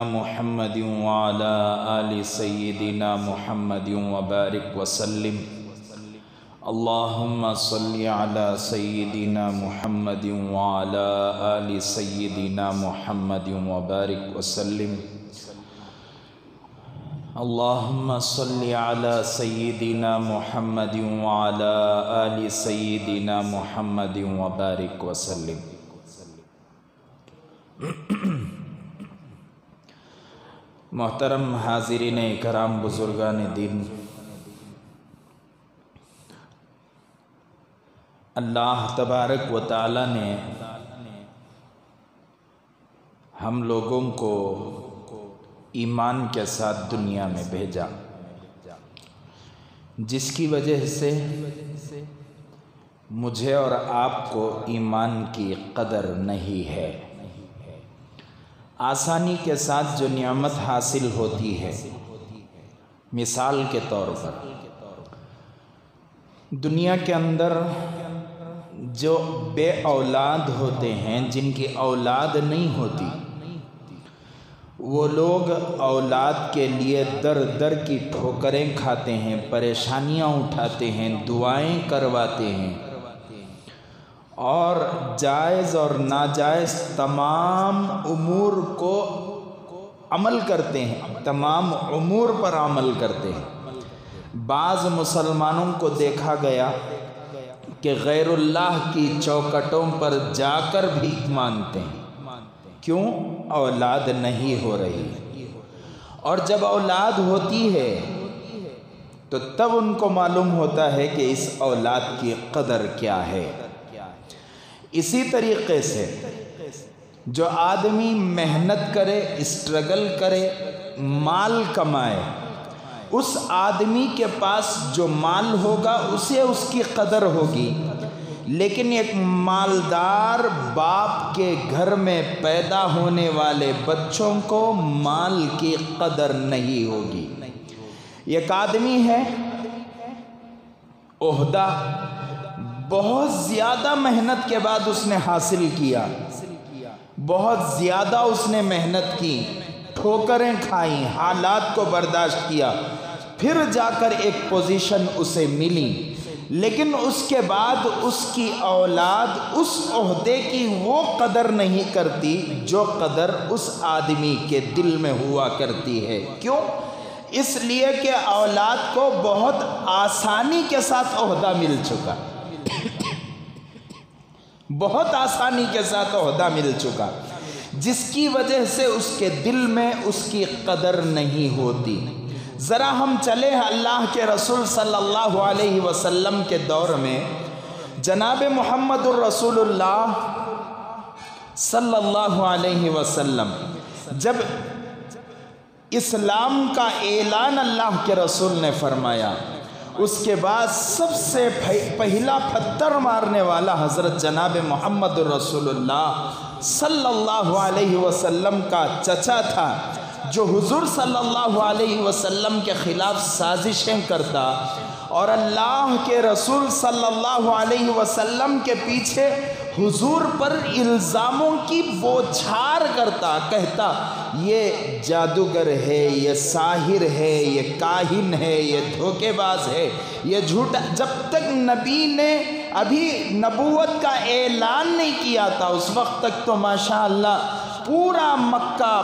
محمد وعلى آل سيدنا محمد وبارك وسلم اللهم صل على سيدنا محمد وعلى آل سيدنا محمد وبارك وسلم اللهم صل على سيدنا محمد وعلى آل سيدنا محمد وبارك وسلم۔ محترم حاضرین کرام، بزرگان دین، اللہ تبارک و تعالی نے ہم لوگوں کو ایمان کے ساتھ دنیا میں بھیجا، جس کی وجہ سے مجھے اور آپ کو ایمان کی قدر نہیں ہے۔ آسانی کے ساتھ جو نعمت حاصل ہوتی ہے، مثال کے طور پر دنیا کے اندر جو بے اولاد ہوتے ہیں، جن کی اولاد نہیں ہوتی، وہ لوگ اولاد کے لیے در در کی ٹھوکریں کھاتے ہیں، پریشانیاں اٹھاتے ہیں، دعائیں کرواتے ہیں اور جائز اور ناجائز تمام امور کو عمل کرتے ہیں، تمام امور پر عمل کرتے ہیں۔ بعض مسلمانوں کو دیکھا گیا کہ غیر اللہ کی چوکٹوں پر جا کر بھیک مانگتے ہیں، کیوں؟ اولاد نہیں ہو رہی، اور جب اولاد ہوتی ہے تو تب ان کو معلوم ہوتا ہے کہ اس اولاد کی قدر کیا ہے۔ اسی طریقے سے جو آدمی محنت کرے، اسٹرگل کرے، مال کمائے، اس آدمی کے پاس جو مال ہوگا اسے اس کی قدر ہوگی، لیکن ایک مالدار باپ کے گھر میں پیدا ہونے والے بچوں کو مال کی قدر نہیں ہوگی۔ ایک آدمی ہے، عہدہ بہت زیادہ محنت کے بعد اس نے حاصل کیا، بہت زیادہ اس نے محنت کی، ٹھوکریں کھائیں، حالات کو برداشت کیا، پھر جا کر ایک پوزیشن اسے ملی، لیکن اس کے بعد اس کی اولاد اس عہدے کی وہ قدر نہیں کرتی جو قدر اس آدمی کے دل میں ہوا کرتی ہے۔ کیوں؟ اس لیے کہ اولاد کو بہت آسانی کے ساتھ عہدہ مل چکا، بہت آسانی کے ساتھ عہدہ مل چکا، جس کی وجہ سے اس کے دل میں اس کی قدر نہیں ہوتی۔ ذرا ہم چلے اللہ کے رسول صلی اللہ علیہ وسلم کے دور میں، جناب محمد الرسول اللہ صلی اللہ علیہ وسلم جب اسلام کا اعلان اللہ کے رسول نے فرمایا، اس کے بعد سب سے پہلا پتھر مارنے والا حضرت جناب محمد الرسول اللہ صلی اللہ علیہ وسلم کا چچا تھا، جو حضور صلی اللہ علیہ وسلم کے خلاف سازشیں کرتا اور اللہ کے رسول صلی اللہ علیہ وسلم کے پیچھے حضور پر الزاموں کی بوچھار کرتا، کہتا یہ جادوگر ہے، یہ ساحر ہے، یہ کاہن ہے، یہ دھوکے باز ہے، یہ جھوٹا۔ جب تک نبی نے ابھی نبوت کا اعلان نہیں کیا تھا، اس وقت تک تو ماشاءاللہ پورا مکہ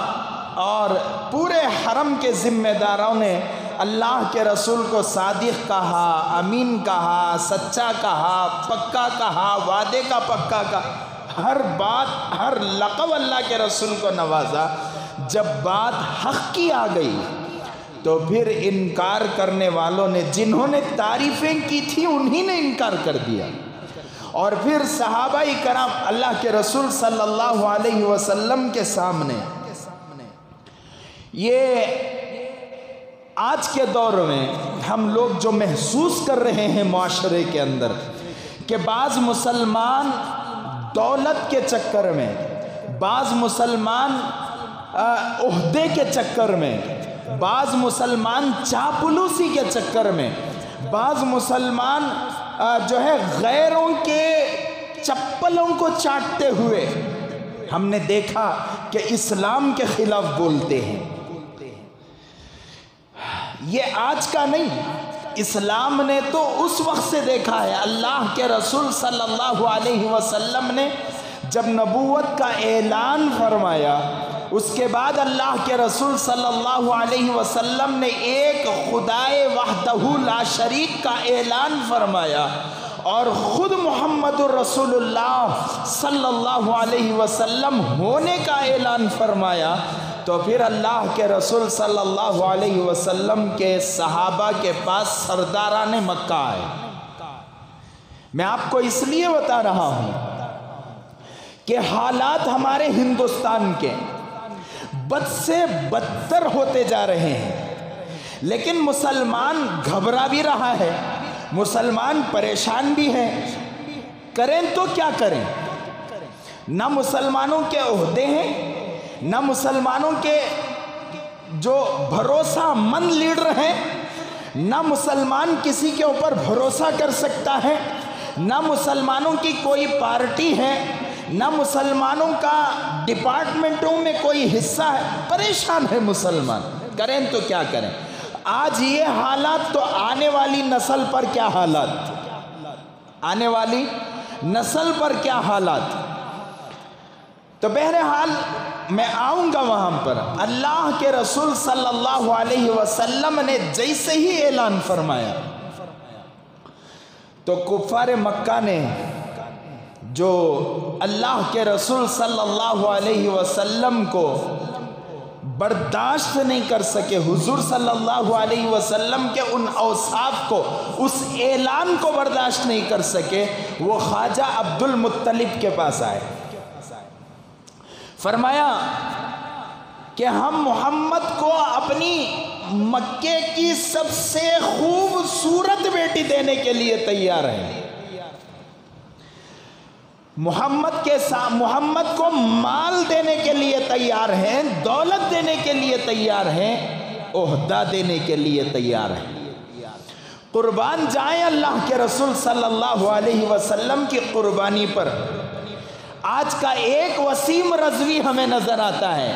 اور پورے حرم کے ذمہ داروں نے اللہ کے رسول کو صادق کہا، امین کہا، سچا کہا، پکا کہا، وعدے کا پکا کہا، ہر بات، ہر لقب اللہ کے رسول کو نوازا۔ جب بات حق کی آ گئی تو پھر انکار کرنے والوں نے، جنہوں نے تعریفیں کی تھی، انہی نے انکار کر دیا، اور پھر صحابہ کرام اللہ کے رسول صلی اللہ علیہ وسلم کے سامنے یہ آج کے دور میں ہم لوگ جو محسوس کر رہے ہیں معاشرے کے اندر، کہ بعض مسلمان دولت کے چکر میں، بعض مسلمان عہدے کے چکر میں، بعض مسلمان چاپلوسی کے چکر میں، بعض مسلمان جو ہے غیروں کے چپلوں کو چاٹتے ہوئے ہم نے دیکھا کہ اسلام کے خلاف بولتے ہیں. یہ آج کا نہیں، اسلام نے تو اس وقت سے دیکھا ہے. اللہ کے رسول صلی اللہ علیہ وسلم نے جب نبوت کا اعلان فرمایا، اس کے بعد اللہ کے رسول صلی اللہ علیہ وسلم نے ایک خدائے وحدہ لا شریک کا اعلان فرمایا، اور خود محمد الرسول اللہ صلی اللہ علیہ وسلم ہونے کا اعلان فرمایا. تو پھر اللہ کے رسول صلی اللہ علیہ وسلم کے صحابہ کے پاس سرداران مکہ آئے. میں آپ کو اس لیے بتا رہا ہوں کہ حالات ہمارے ہندوستان کے بد سے بدتر ہوتے جا رہے ہیں، لیکن مسلمان گھبرا بھی رہا ہے، مسلمان پریشان بھی ہے. کریں تو کیا کریں؟ نہ مسلمانوں کے عہدے ہیں، نہ مسلمانوں کے جو بھروسہ مند لیڈر ہیں، نہ مسلمان کسی کے اوپر بھروسہ کر سکتا ہے، نہ مسلمانوں کی کوئی پارٹی ہے، نہ مسلمانوں کا ڈپارٹمنٹوں میں کوئی حصہ ہے. پریشان ہے مسلمان. کریں تو کیا کریں؟ آج یہ حالات تو آنے والی نسل پر کیا حالات، آنے والی نسل پر کیا حالات. تو بہرحال میں آؤں گا وہاں پر. اللہ کے رسول صلی اللہ علیہ وسلم نے جیسے ہی اعلان فرمایا تو کفار مکہ نے جو اللہ کے رسول صلی اللہ علیہ وسلم کو برداشت نہیں کر سکے، حضور صلی اللہ علیہ وسلم کے ان اوصاف کو، اس اعلان کو برداشت نہیں کر سکے، وہ خواجہ عبد المطلب کے پاس آئے. فرمایا کہ ہم محمد کو اپنی مکے کی سب سے خوبصورت بیٹی دینے کے لیے تیار ہیں. محمد کو مال دینے کے لیے تیار ہیں، دولت دینے کے لیے تیار ہیں، عہدہ دینے کے لیے تیار ہیں. قربان جائیں اللہ کے رسول صلی اللہ علیہ وسلم کی قربانی پر. آج کا ایک وسیم رضوی ہمیں نظر آتا ہے،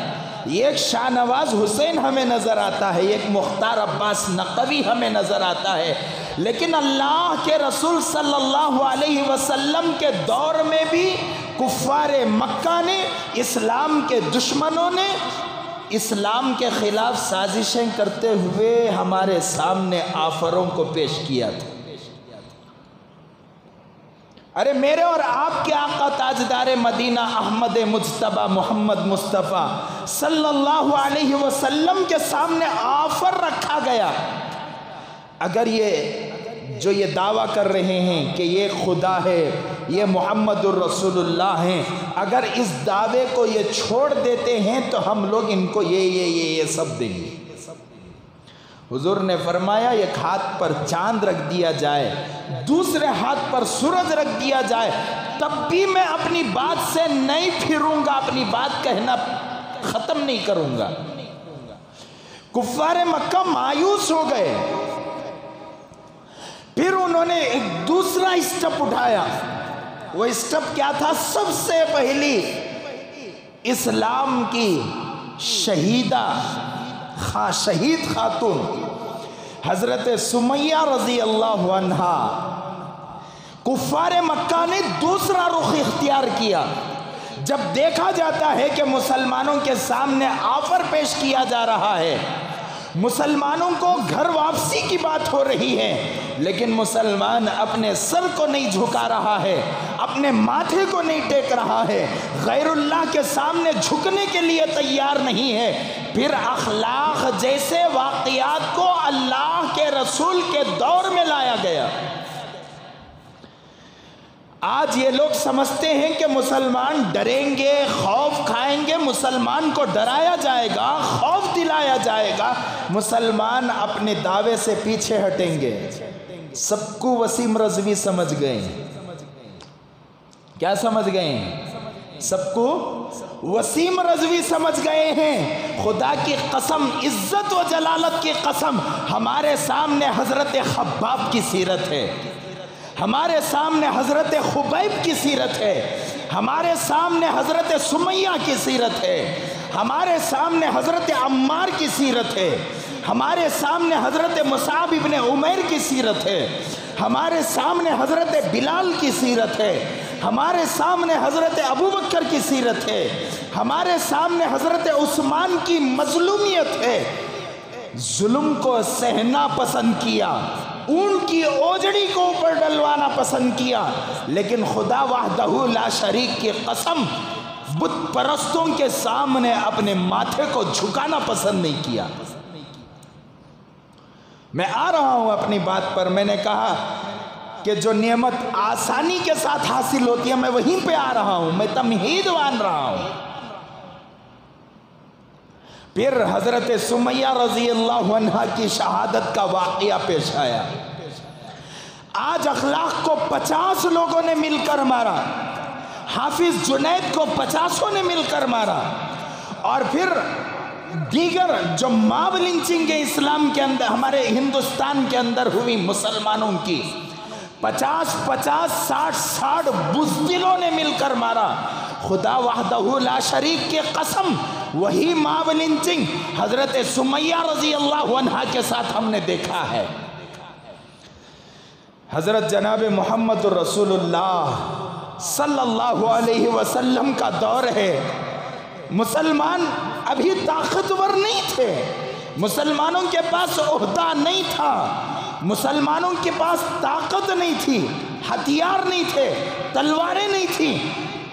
ایک شاہ نواز حسین ہمیں نظر آتا ہے، ایک مختار عباس نقوی ہمیں نظر آتا ہے، لیکن اللہ کے رسول صلی اللہ علیہ وسلم کے دور میں بھی کفار مکہ نے، اسلام کے دشمنوں نے اسلام کے خلاف سازشیں کرتے ہوئے ہمارے سامنے آفروں کو پیش کیا تھا. ارے میرے اور آپ کے آقا تاجدار مدینہ احمد مجتبی محمد مصطفیٰ صلی اللہ علیہ وسلم کے سامنے آفر رکھا گیا. اگر یہ دعویٰ کر رہے ہیں کہ یہ خدا ہے، یہ محمد الرسول اللہ ہیں، اگر اس دعوے کو یہ چھوڑ دیتے ہیں تو ہم لوگ ان کو یہ سب دیں گے. حضور نے فرمایا ایک ہاتھ پر چاند رکھ دیا جائے، دوسرے ہاتھ پر سورج رکھ دیا جائے، تب بھی میں اپنی بات سے نہیں پھروں گا، اپنی بات کہنا ختم نہیں کروں گا. کفار مکہ مایوس ہو گئے. پھر انہوں نے ایک دوسرا اسٹیپ اٹھایا. وہ اسٹیپ کیا تھا؟ سب سے پہلی اسلام کی شہیدہ شہید خاتون حضرت سمیہ رضی اللہ عنہا. کفار مکہ نے دوسرا رخ اختیار کیا. جب دیکھا جاتا ہے کہ مسلمانوں کے سامنے آفر پیش کیا جا رہا ہے، مسلمانوں کو گھر واپسی کی بات ہو رہی ہے، لیکن مسلمان اپنے سر کو نہیں جھکا رہا ہے، اپنے ماتھے کو نہیں ٹیک رہا ہے، غیر اللہ کے سامنے جھکنے کے لیے تیار نہیں ہے، پھر اخلاق جیسے واقعات کو اللہ کے رسول کے دور میں لایا گیا. آج یہ لوگ سمجھتے ہیں کہ مسلمان ڈریں گے، خوف کھائیں گے، مسلمان کو ڈرایا جائے گا، خوف دلایا جائے گا، مسلمان اپنے دعوے سے پیچھے ہٹیں گے. سب کو وسیم رضوی سمجھ گئے. کیا سمجھ گئے ہیں؟ سب کو وسیم رضوی سمجھ گئے ہیں. خدا کی قسم، عزت و جلالت کی قسم، ہمارے سامنے حضرت خباب کی سیرت ہے، ہمارے سامنے حضرت خبیب کی سیرت ہے، ہمارے سامنے حضرت سمیہ کی سیرت ہے، ہمارے سامنے حضرت عمار کی سیرت ہے، ہمارے سامنے حضرت مصعب ابن عمیر کی سیرت ہے، ہمارے سامنے حضرت بلال کی سیرت ہے، ہمارے سامنے حضرت ابوبکر کی سیرت ہے، ہمارے سامنے حضرت عثمان کی مظلومیت ہے، ظلم کو سہنا پسند کیا، اونٹ کی اوجڑی کو اوپر ڈلوانا پسند کیا، لیکن خدا وحدہ لا شریک کی قسم بت پرستوں کے سامنے اپنے ماتھے کو جھکانا پسند نہیں کیا۔ میں آ رہا ہوں اپنی بات پر، میں نے کہا کہ جو نعمت آسانی کے ساتھ حاصل ہوتی ہے میں وہیں پہ آ رہا ہوں، میں تمہید مان رہا ہوں۔ پھر حضرت سمیہ رضی اللہ عنہ کی شہادت کا واقعہ پیش آیا۔ آج اخلاق کو 50 لوگوں نے مل کر مارا، حافظ جنید کو 50 نے مل کر مارا، اور پھر دیگر جو ماب لنچنگ اسلام کے اندر ہمارے ہندوستان کے اندر ہوئی مسلمانوں کی 50 60 بزدلوں نے مل کر مارا۔ خدا وحدہ لا شریک کی قسم وہی ماب لنچنگ حضرت سمیہ رضی اللہ عنہ کے ساتھ ہم نے دیکھا ہے۔ حضرت جناب محمد رسول اللہ صلی اللہ علیہ وسلم کا دور ہے، مسلمان ابھی طاقتور نہیں تھے، مسلمانوں کے پاس عہدہ نہیں تھا، مسلمانوں کے پاس طاقت نہیں تھی، ہتھیار نہیں تھے، تلواریں نہیں تھیں،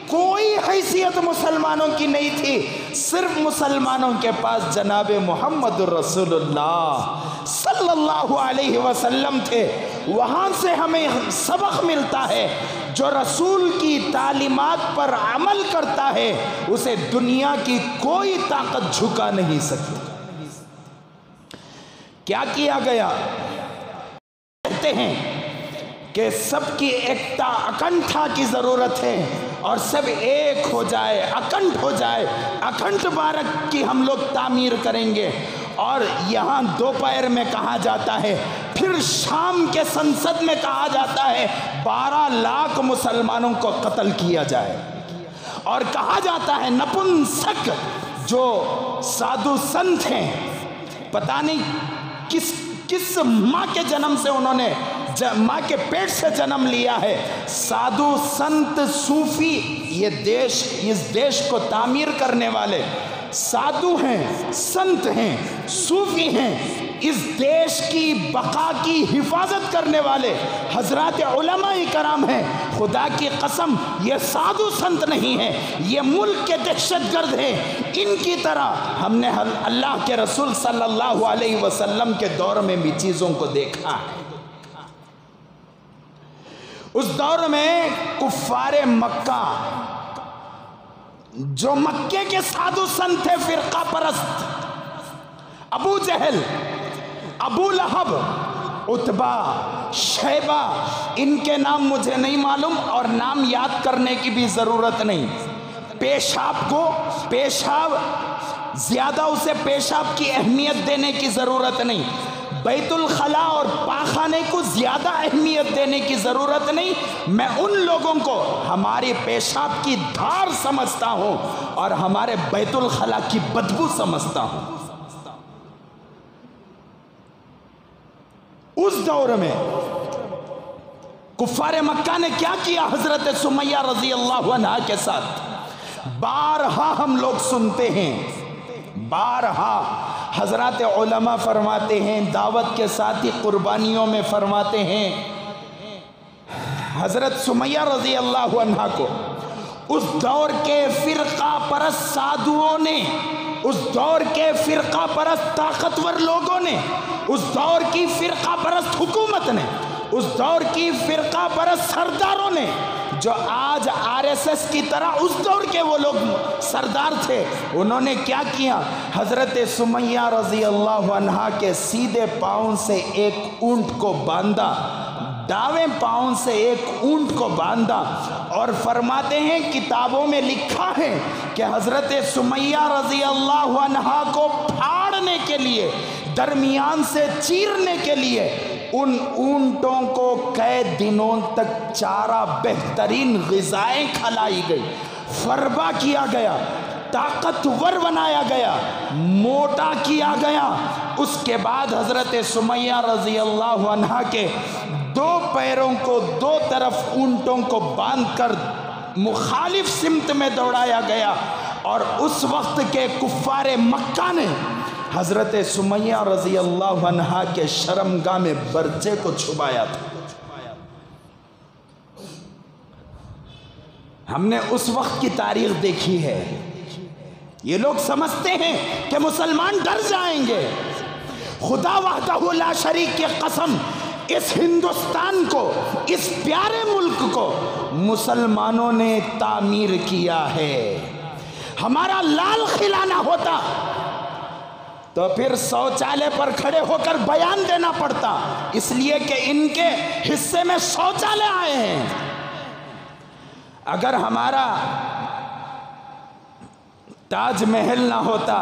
کوئی حیثیت مسلمانوں کی نہیں تھی، صرف مسلمانوں کے پاس جناب محمد رسول اللہ صلی اللہ علیہ وسلم تھے۔ وہاں سے ہمیں سبق ملتا ہے، جو رسول کی تعلیمات پر عمل کرتا ہے اسے دنیا کی کوئی طاقت جھکا نہیں سکتی۔ کیا کیا گیا؟ کہتے ہیں کہ سب کی ایکتا اکنٹھا کی ضرورت ہے، اور سب ایک ہو جائے، اکنٹھ ہو جائے، اکنٹھ بھارت کی ہم لوگ تعمیر کریں گے۔ اور یہاں دوپہر میں کہا جاتا ہے، پھر شام کے سنسد میں کہا جاتا ہے 12 لاکھ مسلمانوں کو قتل کیا جائے، اور کہا جاتا ہے نپنسک جو سادھو سنت ہیں، پتہ نہیں کس ماں کے جنم سے انہوں نے ماں کے پیٹ سے جنم لیا ہے، سادھو سنت صوفی، اس دیش کو تعمیر کرنے والے سادھو ہیں، سنت ہیں، صوفی ہیں، اس دیش کی بقا کی حفاظت کرنے والے حضرات علماء کرام ہیں۔ خدا کی قسم یہ سادھو سنت نہیں ہیں، یہ ملک کے دہشت گرد ہیں۔ ان کی طرح ہم نے اللہ کے رسول صلی اللہ علیہ وسلم کے دور میں بھی چیزوں کو دیکھا ہے۔ اس دور میں کفار مکہ جو مکے کے سادھو سنت تھے، فرقہ پرست، ابو جہل، ابو لہب، عتبہ، شیبہ، ان کے نام مجھے نہیں معلوم اور نام یاد کرنے کی بھی ضرورت نہیں۔ پیشاب زیادہ اسے پیشاب کی اہمیت دینے کی ضرورت نہیں، بیت الخلاء اور پاخانے کو زیادہ اہمیت دینے کی ضرورت نہیں۔ میں ان لوگوں کو ہماری پیشاب کی دھار سمجھتا ہوں اور ہمارے بیت الخلاء کی بدبو سمجھتا ہوں۔ اس دور میں کفار مکہ نے کیا کیا حضرت سمیہ رضی اللہ عنہ کے ساتھ؟ بارہا ہم لوگ سنتے ہیں، بارہا حضرات علماء فرماتے ہیں، دعوت کے ساتھ ہی قربانیوں میں فرماتے ہیں، حضرت سمیہ رضی اللہ عنہ کو اس دور کے فرقہ پرست سادھوؤں نے، اس دور کے فرقہ پرست طاقتور لوگوں نے، اس دور کی فرقہ پرست حکومت نے، اس دور کی فرقہ پرست سرداروں نے، جو آج RSS کی طرح اس دور کے وہ لوگ سردار تھے، انہوں نے کیا کیا؟ حضرت سمیہ رضی اللہ عنہ کے سیدھے پاؤں سے ایک اونٹ کو باندھا، داویں پاؤں سے ایک اونٹ کو باندھا، اور فرماتے ہیں کتابوں میں لکھا ہے کہ حضرت سمیہ رضی اللہ عنہ کو پھاڑنے کے لیے، درمیان سے چیرنے کے لیے ان اونٹوں کو کئی دنوں تک چارہ بہترین غذائیں کھلائی گئی، فربا کیا گیا، طاقتور بنایا گیا، موٹا کیا گیا۔ اس کے بعد حضرت سمیہ رضی اللہ عنہا کے دو پیروں کو دو طرف اونٹوں کو باندھ کر مخالف سمت میں دوڑایا گیا، اور اس وقت کے کفار مکہ نے حضرت سمیہ رضی اللہ عنہا کے شرمگاہ میں برچے کو چھپایا تھا۔ ہم نے اس وقت کی تاریخ دیکھی ہے۔ یہ لوگ سمجھتے ہیں کہ مسلمان ڈر جائیں گے۔ خدا وحدہ لا شریک کی قسم، اس ہندوستان کو، اس پیارے ملک کو مسلمانوں نے تعمیر کیا ہے۔ ہمارا لال قلعہ نہ ہوتا تو پھر شوچالے پر کھڑے ہو کر بیان دینا پڑتا، اس لیے کہ ان کے حصے میں شوچالے آئے ہیں۔ اگر ہمارا تاج محل نہ ہوتا،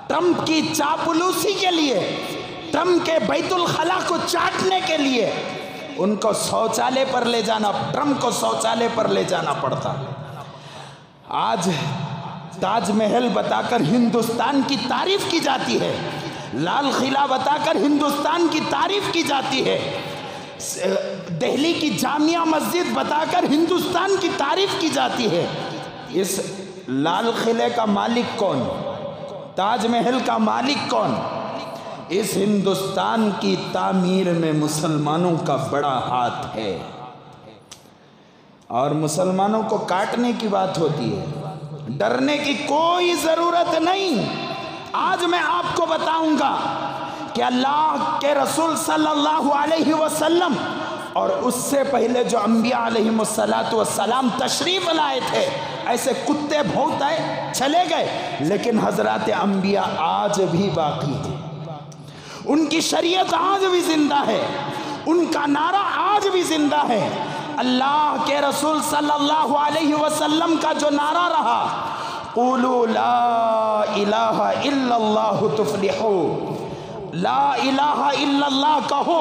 ٹرمپ کی چاپلوسی کے لیے، ٹرمپ کے بیت الخلا کو چاٹنے کے لیے ان کو شوچالے پر لے جانا، ٹرمپ کو شوچالے پر لے جانا پڑتا۔ آج تاج محل بتا کر ہندوستان کی تعریف کی جاتی ہے، لال قلعہ بتا کر ہندوستان کی تعریف کی جاتی ہے، دہلی کی جامعہ مسجد بتا کر ہندوستان کی تعریف کی جاتی ہے۔ اس لال قلعے کا مالک کون؟ تاج محل کا مالک کون؟ اس ہندوستان کی تعمیر میں مسلمانوں کا بڑا ہاتھ ہے، اور مسلمانوں کو کاٹنے کی بات ہوتی ہے، ڈرنے کی کوئی ضرورت نہیں۔ آج میں آپ کو بتاؤں گا کہ اللہ کے رسول صلی اللہ علیہ وسلم اور اس سے پہلے جو انبیاء علیہ السلام تشریف لائے تھے، ایسے کتے بہت آئے چلے گئے، لیکن حضرات انبیاء آج بھی باقی ہیں، ان کی شریعت آج بھی زندہ ہے، ان کا نعرہ آج بھی زندہ ہے۔ اللہ کے رسول صلی اللہ علیہ وسلم کا جو نعرہ رہا، قولوا لا الہ الا اللہ تفلحوا، لا الہ الا اللہ کہو،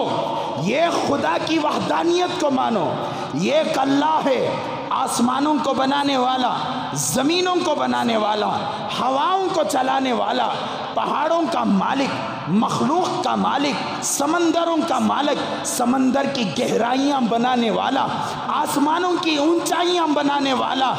یہ خدا کی وحدانیت کو مانو، یہ ایک اللہ ہے، آسمانوں کو بنانے والا، زمینوں کو بنانے والا، ہواؤں کو چلانے والا، پہاڑوں کا مالک، مخلوق کا مالک، سمندروں کا مالک، سمندر کی گہرائیاں بنانے والا، آسمانوں کی اونچائیاں بنانے والا،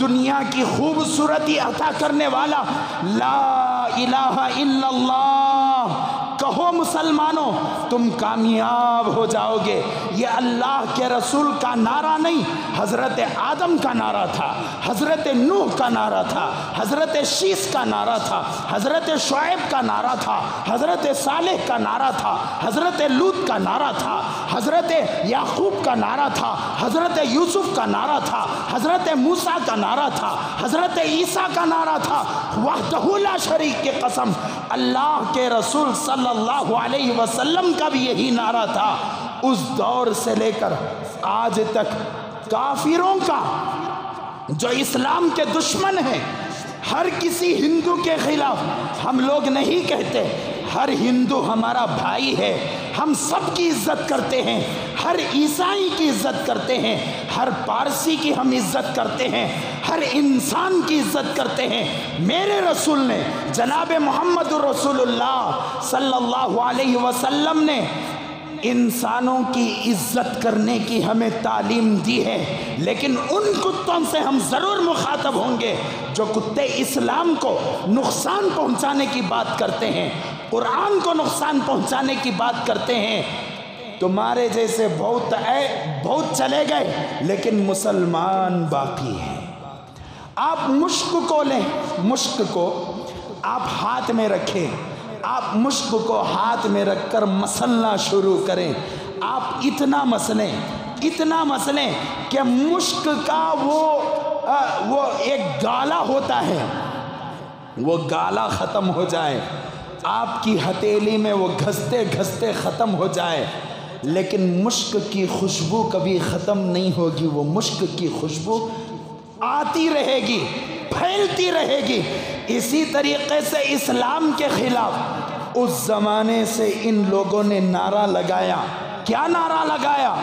دنیا کی خوبصورتی عطا کرنے والا، لا الہ الا اللہ کہو مسلمانوں، تم کامیاب ہو جاؤ گے۔ یہ اللہ کے رسول کا نعرہ نہیں، حضرت آدم کا نعرہ تھا، حضرت نوح کا نعرہ تھا، حضرت شیس کا نعرہ تھا، حضرت شعیب کا نعرہ تھا، حضرت صالح کا نعرہ تھا، حضرت لوط کا نعرہ تھا، حضرت یعقوب کا نعرہ تھا، حضرت یوسف کا نعرہ تھا، حضرت موسیٰ کا نعرہ تھا، حضرت عیسیٰ کا نعرہ تھا۔ وحدہ لا شریک کی قسم، اللہ کے رسول صلی اللہ علیہ وسلم کا بھی یہی نعرہ تھا۔ اس دور سے لے کر آج تک کافروں کا، جو اسلام کے دشمن ہیں، ہر کسی ہندو کے خلاف ہم لوگ نہیں کہتے، ہر ہندو ہمارا بھائی ہے، ہم سب کی عزت کرتے ہیں، ہر عیسائی کی عزت کرتے ہیں، ہر پارسی کی ہم عزت کرتے ہیں، ہر انسان کی عزت کرتے ہیں۔ میرے رسول نے، جناب محمد رسول اللہ صلی اللہ علیہ وسلم نے انسانوں کی عزت کرنے کی ہمیں تعلیم دی ہے، لیکن ان کتوں سے ہم ضرور مخاطب ہوں گے جو کتے اسلام کو نقصان پہنچانے کی بات کرتے ہیں، قرآن کو نقصان پہنچانے کی بات کرتے ہیں۔ تمہارے جیسے بہت چلے گئے، لیکن مسلمان باقی ہیں۔ آپ مشک کو لیں، مشک کو آپ ہاتھ میں رکھیں، آپ مشک کو ہاتھ میں رکھ کر مسلنا شروع کریں۔ آپ اتنا مسلیں کہ مشک کا وہ ایک گالا ہوتا ہے، وہ گالا ختم ہو جائے، آپ کی ہتھیلی میں وہ گھستے گھستے ختم ہو جائے، لیکن مشک کی خوشبو کبھی ختم نہیں ہوگی۔ وہ مشک کی خوشبو آتی رہے گی، پھیلتی رہے گی۔ اسی طریقے سے اسلام کے خلاف اس زمانے سے ان لوگوں نے نعرہ لگایا. کیا نعرہ لگایا؟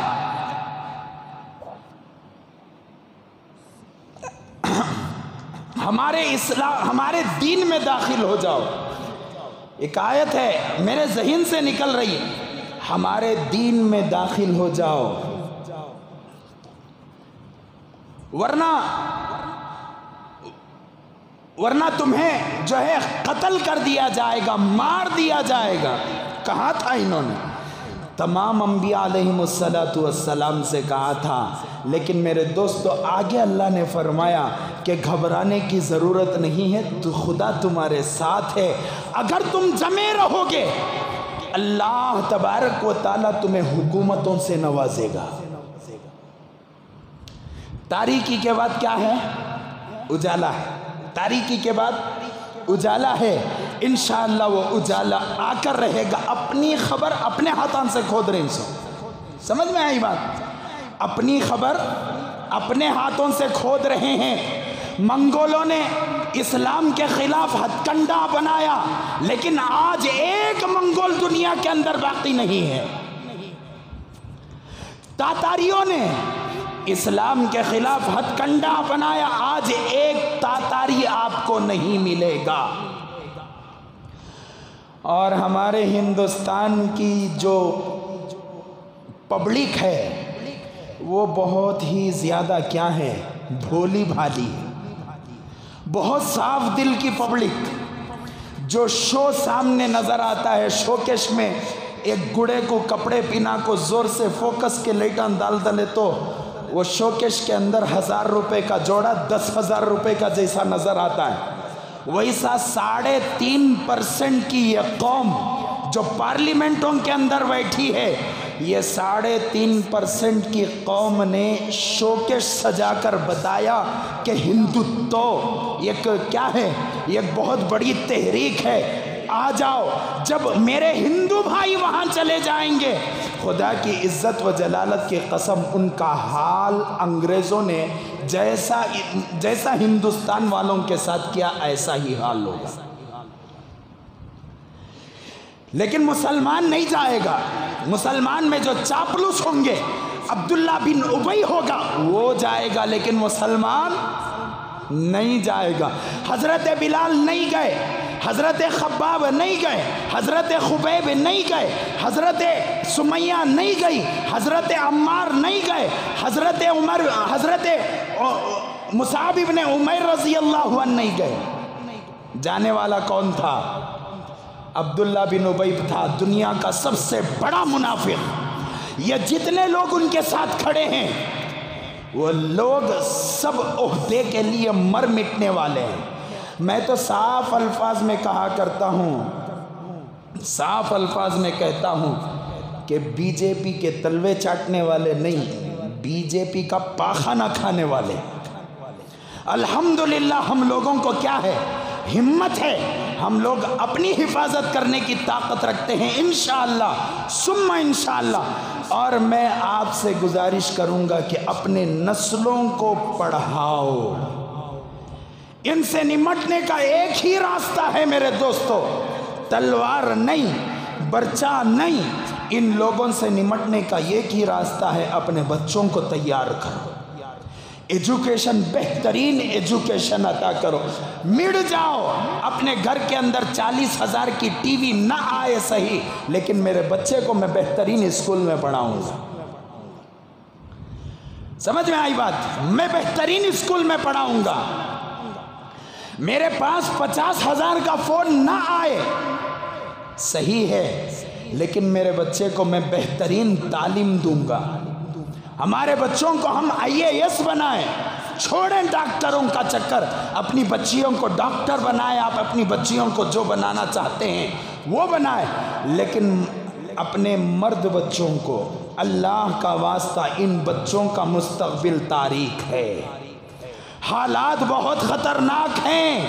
ہمارے اسلام، ہمارے دین میں داخل ہو جاؤ. ایک آیت ہے میرے ذہن سے نکل رہی ہے، ہمارے دین میں داخل ہو جاؤ، ورنہ تمہیں جو ہے قتل کر دیا جائے گا، مار دیا جائے گا. کہا تھا انہوں نے، تمام انبیاء علیہم السلام سے کہا تھا. لیکن میرے دوستو آگے اللہ نے فرمایا کہ گھبرانے کی ضرورت نہیں ہے، تو خدا تمہارے ساتھ ہے. اگر تم جمے رہو گے اللہ تبارک و تعالیٰ تمہیں حکومتوں سے نوازے گا. تاریکی کے بعد کیا ہے؟ اجالا ہے. تاریکی کے بعد اجالا ہے. انشاءاللہ وہ اجالا آ کر رہے گا. اپنی خبر اپنے ہاتھوں سے کھود رہے ہیں. سمجھ میں آئی بات؟ اپنی خبر اپنے ہاتھوں سے کھود رہے ہیں. منگولوں نے اسلام کے خلاف ہتھ کنڈا بنایا، لیکن آج ایک منگول دنیا کے اندر باقی نہیں ہے. تاتاریوں نے اسلام کے خلاف ہتھ کنڈا بنایا، آج ایک تاتاری آپ کو نہیں ملے گا. اور ہمارے ہندوستان کی جو پبلک ہے وہ بہت ہی زیادہ کیا ہے؟ بھولی بھالی ہے. بہت صاف دل کی پبلک. جو شو سامنے نظر آتا ہے، شوکیش میں ایک گڑے کو کپڑے پینا کو زور سے فوکس کے لیٹان ڈال دلے تو وہ شوکیش کے اندر 1000 روپے کا جوڑا 10,000 روپے کا جیسا نظر آتا ہے. ویسا 3.5% کی یہ قوم جو پارلیمنٹوں کے اندر بیٹھی ہے، یہ 3.5% کی قوم نے شوکیش سجا کر بتایا کہ ہندوتو ایک کیا ہے؟ یہ ایک بہت بڑی تحریک ہے. آ جاؤ. جب میرے ہندو بھائی وہاں چلے جائیں گے، خدا کی عزت و جلالت کی قسم ان کا حال انگریزوں نے جیسا ہندوستان والوں کے ساتھ کیا ایسا ہی حال ہوگا. لیکن مسلمان نہیں جائے گا. مسلمان میں جو چاپلوس ہوں گے، عبداللہ بن ابی ہوگا وہ جائے گا، لیکن مسلمان نہیں جائے گا. حضرت بلال نہیں گئے، حضرت خباب نہیں گئے، حضرت خبیب نہیں گئے، حضرت سمیہ نہیں گئی، حضرت عمار نہیں گئے، حضرت مصعب ابن عمیر رضی اللہ عنہ نہیں گئے. جانے والا کون تھا؟ عبداللہ بن ابی تھا، دنیا کا سب سے بڑا منافق. یہ جتنے لوگ ان کے ساتھ کھڑے ہیں وہ لوگ سب عہدے کے لیے مر مٹنے والے ہیں. میں تو صاف الفاظ میں کہا کرتا ہوں، صاف الفاظ میں کہتا ہوں کہ بی جے پی کے تلوے چاٹنے والے نہیں، بی جے پی کا پاخانہ کھانے والے. الحمدللہ ہم لوگوں کو کیا ہے؟ ہمت ہے. ہم لوگ اپنی حفاظت کرنے کی طاقت رکھتے ہیں انشاءاللہ ثم انشاءاللہ. اور میں آپ سے گزارش کروں گا کہ اپنے نسلوں کو پڑھاؤ. ان سے نمٹنے کا ایک ہی راستہ ہے میرے دوستو، تلوار نہیں، برچہ نہیں. ان لوگوں سے نمٹنے کا ایک ہی راستہ ہے، اپنے بچوں کو تیار کرو. ایجوکیشن، بہترین ایجوکیشن عطا کرو. مڑ جاؤ. اپنے گھر کے اندر 40,000 کی ٹی وی نہ آئے صحیح، لیکن میرے بچے کو میں بہترین اسکول میں پڑھاؤں گا. سمجھ میں آئی بات؟ میں بہترین اسکول میں پڑھاؤں گا. میرے پاس 50,000 کا فون نہ آئے صحیح ہے، لیکن میرے بچے کو میں بہترین تعلیم دوں گا. ہمارے بچوں کو ہم IAS بنائیں، چھوڑیں ڈاکٹروں کا چکر. اپنی بچیوں کو ڈاکٹر بنائیں. آپ اپنی بچیوں کو جو بنانا چاہتے ہیں وہ بنائیں، لیکن اپنے مرد بچوں کو، اللہ کا واسطہ، ان بچوں کا مستقبل تاریک ہے. حالات بہت خطرناک ہیں.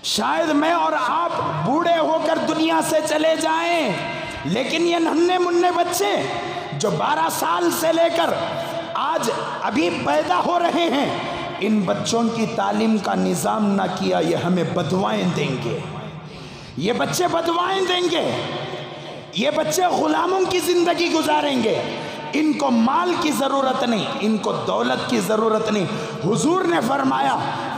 شاید میں اور آپ بوڑھے ہو کر دنیا سے چلے جائیں، لیکن یہ ننھے منھے بچے جو 12 سال سے لے کر آج ابھی پیدا ہو رہے ہیں، ان بچوں کی تعلیم کا نظام نہ کیا، یہ ہمیں بدوائیں دیں گے. یہ بچے بدوائیں دیں گے، یہ بچے غلاموں کی زندگی گزاریں گے، ان کو مال کی ضرورت نہیں، ان کو دولت کی ضرورت نہیں۔ حضور نے فرمایا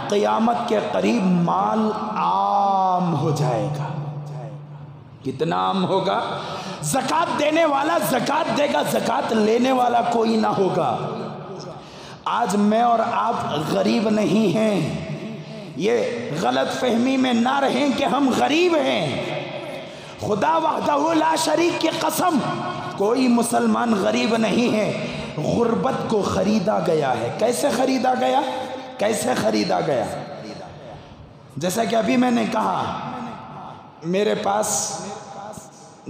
قیامت کے قریب مال عام ہو جائے گا۔ کتنا عام ہوگا؟ زکوٰۃ دینے والا زکوٰۃ دے گا، زکوٰۃ لینے والا کوئی نہ ہوگا۔ آج میں اور آپ غریب نہیں ہیں، یہ غلط فہمی میں نہ رہیں کہ ہم غریب ہیں۔ خدا وحدہ لا شریک کی قسم، کوئی مسلمان غریب نہیں ہے۔ غربت کو خریدا گیا ہے۔ کیسے خریدا گیا؟ کیسے خریدا گیا؟ جیسا کہ ابھی میں نے کہا میرے پاس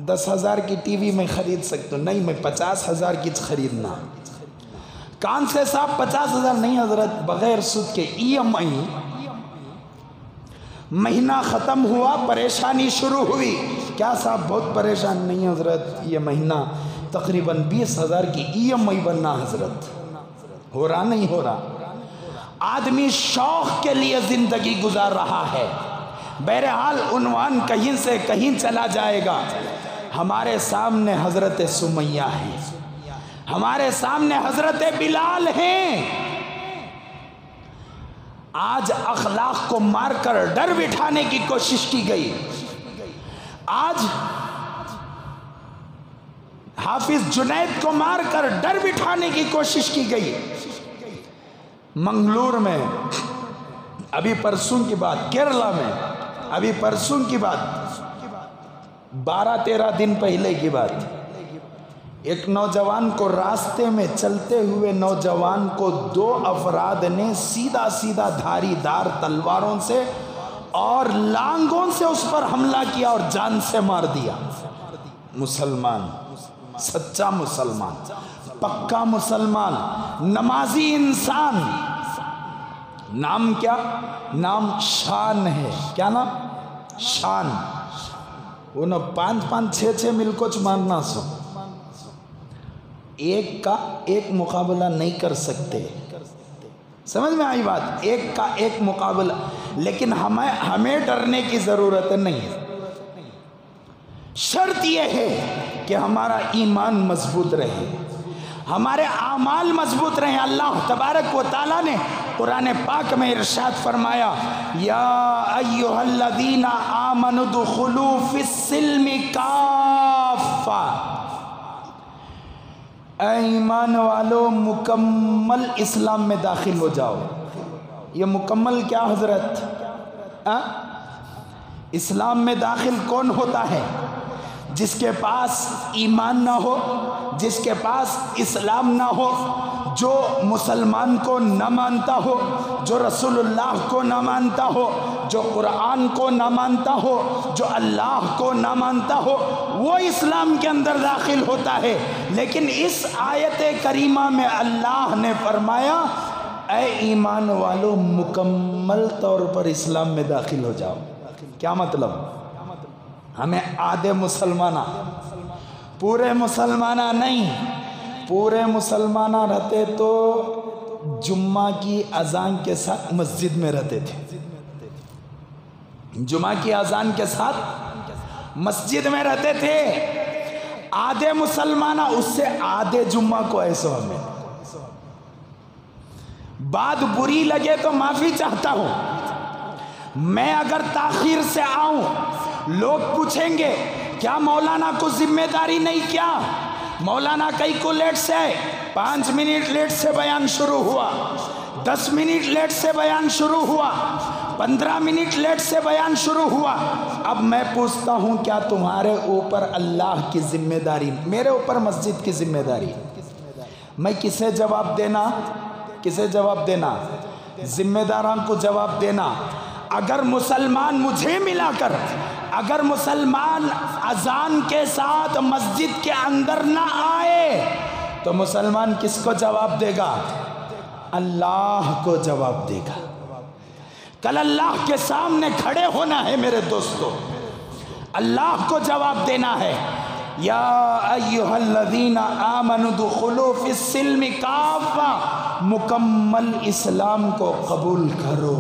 10,000 کی ٹی وی میں خرید سکتا ہوں، نہیں میں 50,000 کی خریدنا۔ کان سے صاحب 50,000 نہیں حضرت، بغیر سود کے EMI۔ مہینہ ختم ہوا، پریشانی شروع ہوئی، کیا صاحب بہت پریشان؟ نہیں حضرت، یہ مہینہ تقریباً 20,000 کی EMI بننا حضرت، ہو رہا نہیں ہو رہا۔ آدمی شوق کے لیے زندگی گزار رہا ہے۔ بہرحال عنوان کہیں سے کہیں چلا جائے گا۔ ہمارے سامنے حضرت سمیہ ہیں، ہمارے سامنے حضرت بلال ہیں۔ آج اخلاق کو مار کر ڈر بٹھانے کی کوشش کی گئی۔ آج حافظ جنید کو مار کر ڈر بٹھانے کی کوشش کی گئی۔ منگلور میں ابھی پرسوں کی بات، کیرلا میں ابھی پرسوں کی بات، 12-13 دن پہلے کی بات، ایک نوجوان کو راستے میں چلتے ہوئے نوجوان کو 2 افراد نے سیدھا سیدھا دھاری دار تلواروں سے اور لانگوں سے اس پر حملہ کیا اور جان سے مار دیا۔ مسلمان، سچا مسلمان، پکا مسلمان، نمازی انسان، نام کیا؟ نام شان ہے۔ کیا نام؟ شان۔ وہ نہ 5-5 6 مل کچھ مارنا سو، ایک کا ایک مقابلہ نہیں کر سکتے۔ سمجھ میں آئی بات؟ ایک کا ایک مقابلہ، لیکن ہمیں ڈرنے کی ضرورت نہیں ہے۔ شرط یہ ہے کہ ہمارا ایمان مضبوط رہے، ہمارے اعمال مضبوط رہیں۔ اللہ تبارک و تعالیٰ نے قرآن پاک میں ارشاد فرمایا، یا ایھا الذین آمنوا ادخلوا فی السلم کافہ، اے ایمان والو مکمل اسلام میں داخل ہو جاؤ۔ یہ مکمل کیا حضرت؟ اسلام میں داخل کون ہوتا ہے؟ جس کے پاس ایمان نہ ہو، جس کے پاس اسلام نہ ہو، جو مسلمان کو نہ مانتا ہو، جو رسول اللہ کو نہ مانتا ہو، جو قرآن کو نہ مانتا ہو، جو اللہ کو نہ مانتا ہو، وہ اسلام کے اندر داخل ہوتا ہے۔ لیکن اس آیت کریمہ میں اللہ نے فرمایا، اے ایمان والو مکمل طور پر اسلام میں داخل ہو جاؤ۔ کیا مطلب؟ ہمیں آدھے مسلمانہ، پورے مسلمانہ نہیں، پورے مسلمانہ رہتے تو جمعہ کی اذان کے ساتھ مسجد میں رہتے تھے، جمعہ کی اذان کے ساتھ مسجد میں رہتے تھے۔ آدھے مسلمانہ، اس سے آدھے جمعہ کو ایسو ہمیں بات بری لگے تو معافی چاہتا ہوں۔ میں اگر تاخیر سے آؤں، لوگ پوچھیں گے کیا مولانا کو ذمہ داری نہیں کیا؟ مولانا کئی کو لیٹ سے آئے، 5 منٹ لیٹ سے بیان شروع ہوا، 10 منٹ لیٹ سے بیان شروع ہوا، 15 منٹ لیٹ سے بیان شروع ہوا۔ اب میں پوچھتا ہوں، کیا تمہارے اوپر اللہ کی ذمہ داری، میرے اوپر مسجد کی ذمہ داری؟ میں کسے جواب دینا؟ کسے جواب دینا؟ ذمہ داران کو جواب دینا۔ اگر مسلمان مجھے ملا کر، اگر مسلمان اذان کے ساتھ مسجد کے اندر نہ آئے تو مسلمان کس کو جواب دے گا؟ اللہ کو جواب دے گا۔ کل اللہ کے سامنے کھڑے ہونا ہے میرے دوستو، اللہ کو جواب دینا ہے۔ یا ایھا الذین آمنوا ادخلوا فی السلم کافہ، مکمل اسلام کو قبول کرو۔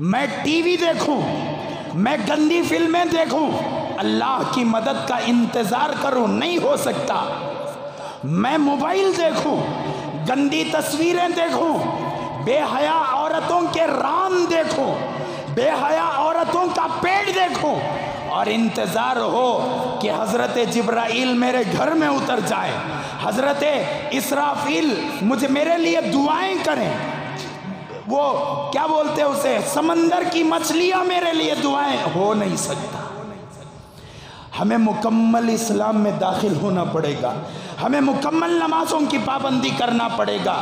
میں ٹی وی دیکھوں، میں گندی فلمیں دیکھوں، اللہ کی مدد کا انتظار کروں، نہیں ہو سکتا۔ میں موبائل دیکھوں، گندی تصویریں دیکھوں، بے حیا عورتوں کے ران دیکھوں، بے حیا عورتوں کا پیٹ دیکھوں، اور انتظار ہو کہ حضرت جبرائیل میرے گھر میں اتر جائے، حضرت اسرافیل میرے لیے دعائیں کریں، وہ کیا بولتے اسے، سمندر کی مچھلیاں میرے لیے دعائیں، ہو نہیں سکتا۔ ہمیں مکمل اسلام میں داخل ہونا پڑے گا، ہمیں مکمل نمازوں کی پابندی کرنا پڑے گا۔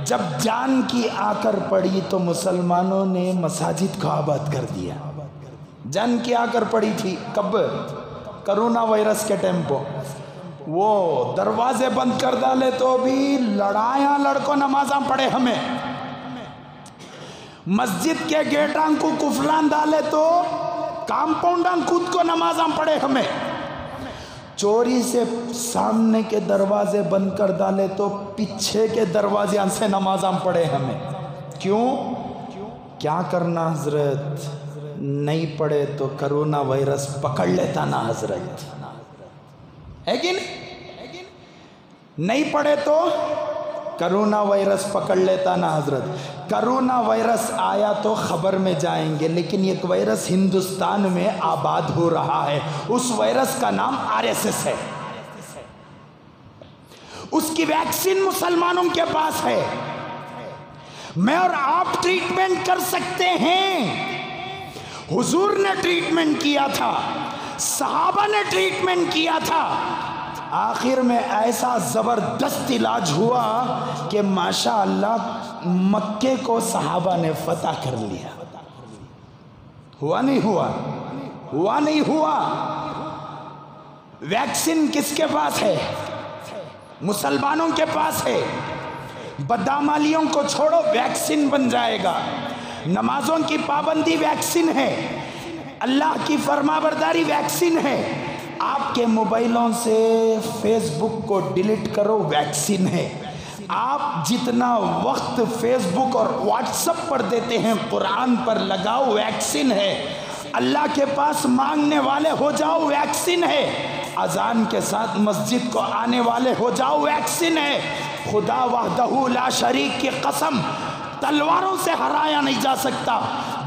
جب جان کی آ کر پڑی تو مسلمانوں نے مساجد کو آباد کر دیا۔ جان کی آ کر پڑی تھی کب؟ کرونا وائرس کے ٹائم پہ وہ دروازے بند کر ڈالے تو بھی لڑایاں لڑکوں نمازاں پڑھے ہمیں، مسجد کے گیٹاں کو کفلان ڈالے تو کامپاؤنڈاں کود کو نمازاں پڑھے ہمیں، چوری سے سامنے کے دروازے بند کر ڈالے تو پیچھے کے دروازے سے نمازاں پڑھے ہمیں۔ کیوں؟ کیا کرنا حضرت؟ نہیں پڑھے تو کرونا وائرس پکڑ لیتا نا حضرت، ہے کہ نہیں پڑھے تو کرونا وائرس پکڑ لیتا نا حضرت۔ کرونا وائرس آیا تو خبر میں جائیں گے، لیکن ایک وائرس ہندوستان میں آباد ہو رہا ہے، اس وائرس کا نام RSS ہے، اس کی ویکسین مسلمانوں کے پاس ہے۔ میں اور آپ ٹریٹمنٹ کر سکتے ہیں، حضور نے ٹریٹمنٹ کیا تھا، صحابہ نے ٹریٹمنٹ کیا تھا، آخر میں ایسا زبردست علاج ہوا کہ ماشاءاللہ مکے کو صحابہ نے فتح کر لیا۔ ہوا نہیں ہوا؟ ہوا نہیں ہوا؟ ویکسین کس کے پاس ہے؟ مسلمانوں کے پاس ہے۔ بدعمالیوں کو چھوڑو، ویکسین بن جائے گا۔ نمازوں کی پابندی ویکسین ہے، اللہ کی فرما برداری ویکسین ہے، آپ کے موبائلوں سے فیس بک کو ڈیلیٹ کرو، ویکسین ہے۔ آپ جتنا وقت فیس بک اور واٹس اپ پر دیتے ہیں قرآن پر لگاؤ، ویکسین ہے۔ اللہ کے پاس مانگنے والے ہو جاؤ، ویکسین ہے۔ اذان کے ساتھ مسجد کو آنے والے ہو جاؤ، ویکسین ہے۔ خدا وحدہ لا شریک کی قسم، تلواروں سے ہرایا نہیں جا سکتا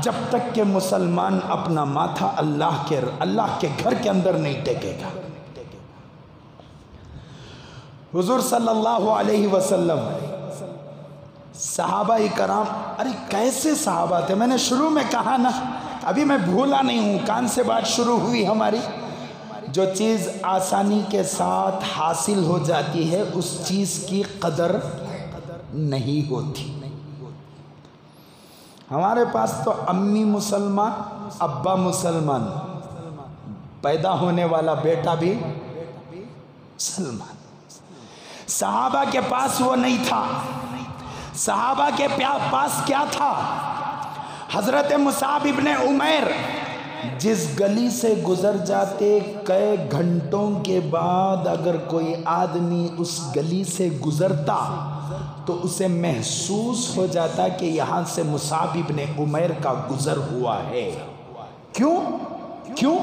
جب تک کہ مسلمان اپنا ماتھا اللہ کے گھر کے اندر نہیں ٹیکے گا۔ حضور صلی اللہ علیہ وسلم، صحابہ کرام، ارے کیسے صحابہ تھے، میں نے شروع میں کہا نا، ابھی میں بھولا نہیں ہوں، کان سے بات شروع ہوئی ہماری۔ جو چیز آسانی کے ساتھ حاصل ہو جاتی ہے اس چیز کی قدر نہیں ہوتی۔ ہمارے پاس تو امی مسلمان، ابا مسلمان، پیدا ہونے والا بیٹا بھی مسلمان۔ صحابہ کے پاس وہ نہیں تھا۔ صحابہ کے پاس کیا تھا؟ حضرت مصعب ابن عمیر جس گلی سے گزر جاتے، کئی گھنٹوں کے بعد اگر کوئی آدمی اس گلی سے گزرتا تو اسے محسوس ہو جاتا کہ یہاں سے مصعب ابن عمیر کا گزر ہوا ہے۔ کیوں؟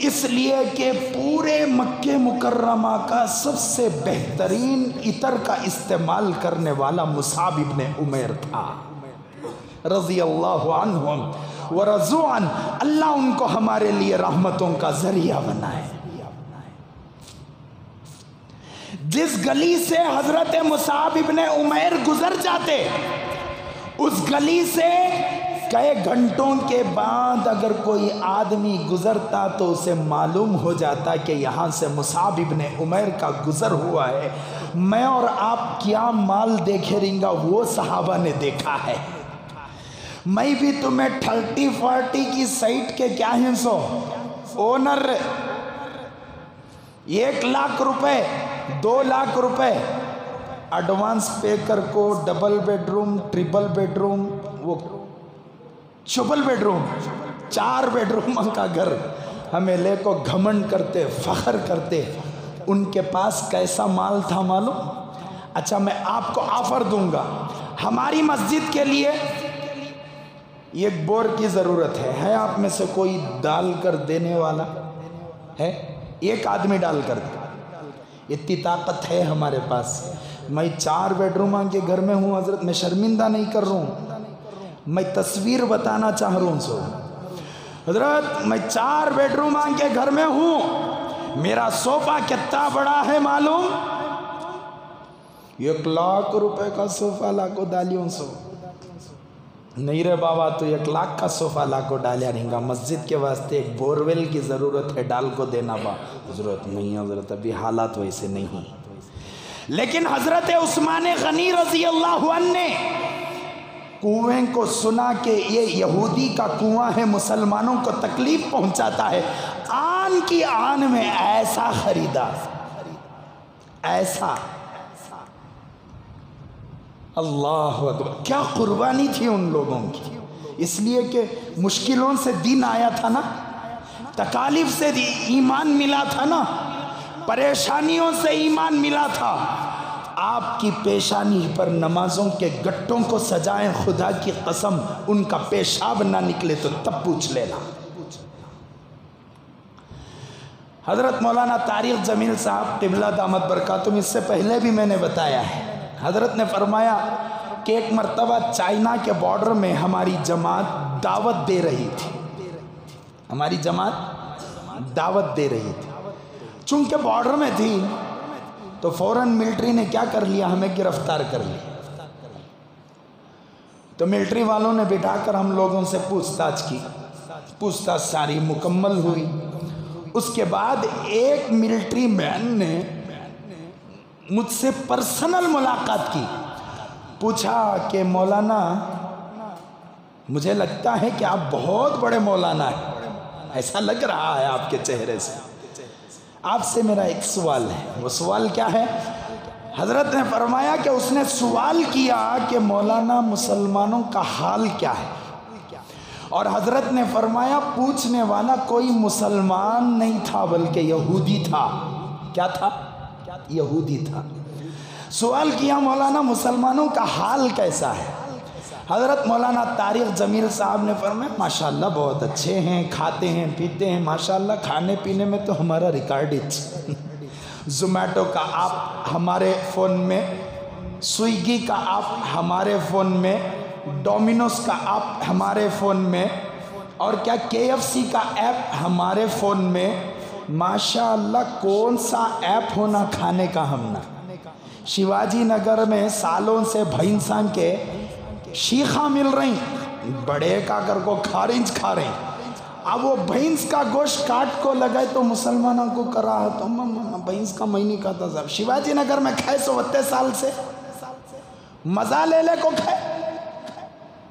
اس لیے کہ پورے مکہ مکرمہ کا سب سے بہترین عطر کا استعمال کرنے والا مصعب ابن عمیر تھا، رضی اللہ عنہم ورضوا عنہ۔ اللہ ان کو ہمارے لیے رحمتوں کا ذریعہ بنائے۔ جس گلی سے حضرت مصعب ابن عمیر گزر جاتے، اس گلی سے کئی گھنٹوں کے بعد اگر کوئی آدمی گزرتا تو اسے معلوم ہو جاتا کہ یہاں سے مصعب ابن عمیر کا گزر ہوا ہے۔ میں اور آپ کیا مال دیکھے رہیں گا، وہ صحابہ نے دیکھا ہے۔ میں بھی تمہیں 30-40 کی سائٹ کے کیا ہیں سو اونر، 1 لاکھ روپے 2 لاکھ روپے ایڈوانس پے کر کو double bed room, triple bed room, وہ چپل بیڈ روم، 4 بیڈ روم کا گھر ہمیں لے کو گھمنڈ کرتے، فخر کرتے۔ ان کے پاس کیسا مال تھا معلوم؟ اچھا میں آپ کو آفر دوں گا، ہماری مسجد کے لیے یہ ایک بور کی ضرورت ہے آپ میں سے کوئی ڈال کر دینے والا ہے؟ ایک آدمی ڈال کر دے، اتنی طاقت ہے ہمارے پاس۔ میں 4 بیڈروم کے گھر میں ہوں حضرت، میں شرمندہ نہیں کر رہا ہوں، میں تصویر بتانا چاہ رہا ہوں سو حضرت، میں 4 بیڈروم کے گھر میں ہوں، میرا صوفہ کتنا بڑا ہے معلوم؟ 1 لاکھ روپے کا صوفہ لاکھوں ڈالیوں سو نہیں رے بابا، تو 1 لاکھ کا صوفہ لاکھوں ڈالیا رہیں گا، مسجد کے واسطے ایک بورویل کی ضرورت ہے، ڈال کو دینا با ضرورت نہیں حضرت، ابھی حالات ویسے نہیں ہیں۔ لیکن حضرت عثمان غنی رضی اللہ عنہ نے کنویں کو سنا کہ یہ یہودی کا کنواں ہے، مسلمانوں کو تکلیف پہنچاتا ہے، آن کی آن میں ایسا خریدا، ایسا، اللہ اکبر، کیا قربانی تھی ان لوگوں کی، اس لیے کہ مشکلوں سے دین آیا تھا نا، تکالیف سے ایمان ملا تھا نا، پریشانیوں سے ایمان ملا تھا۔ آپ کی پیشانی پر نمازوں کے گٹوں کو سجائیں، خدا کی قسم ان کا پیشاب نہ نکلے تو تب پوچھ لینا۔ حضرت مولانا طارق جمیل صاحب قبلہ دامت برکاتہم، اس سے پہلے بھی میں نے بتایا ہے، حضرت نے فرمایا کہ ایک مرتبہ چائنا کے بارڈر میں ہماری جماعت دعوت دے رہی تھی، ہماری جماعت دعوت دے رہی تھی، چونکہ بارڈر میں تھی تو فوراً ملٹری نے کیا کر لیا، ہمیں گرفتار کر لیا۔ تو ملٹری والوں نے بٹھا کر ہم لوگوں سے پوچھ تاچھ کی، پوچھ تاچھ ساری مکمل ہوئی۔ اس کے بعد ایک ملٹری مین نے مجھ سے پرسنل ملاقات کی، پوچھا کہ مولانا مجھے لگتا ہے کہ آپ بہت بڑے مولانا ہیں، ایسا لگ رہا ہے آپ کے چہرے سے، آپ سے میرا ایک سوال ہے۔ وہ سوال کیا ہے؟ حضرت نے فرمایا کہ اس نے سوال کیا کہ مولانا مسلمانوں کا حال کیا ہے، اور حضرت نے فرمایا پوچھنے والا کوئی مسلمان نہیں تھا بلکہ یہودی تھا۔ کیا تھا؟ یہودی تھا۔ سوال کیا مولانا مسلمانوں کا حال کیسا ہے؟ حضرت مولانا طارق جمیل صاحب نے فرمایا ماشاءاللہ بہت اچھے ہیں، کھاتے ہیں پیتے ہیں، ماشاءاللہ کھانے پینے میں تو ہمارا ریکارڈ ہی، زومیٹو کا آپ ہمارے فون میں، سویگی کا آپ ہمارے فون میں، ڈومینوز کا آپ ہمارے فون میں، اور کیا KFC کا ایپ ہمارے فون میں، ماشاءاللہ کون سا ایپ ہونا کھانے کا ہم نہ۔ شیواجی نگر میں سالوں سے بھینساں کے شیخہ مل رہی، بڑے کا کر کو کھارنج کھا رہے ہیں، اب وہ بھینس کا گوشت کاٹ کو لگائے تو مسلمانوں کو کرا ہے، تو بھینس کا میں نہیں کھاتا صاحب، شیواجی نگر میں کھائے 132 سال سے، مزہ لے لے کو کھائے،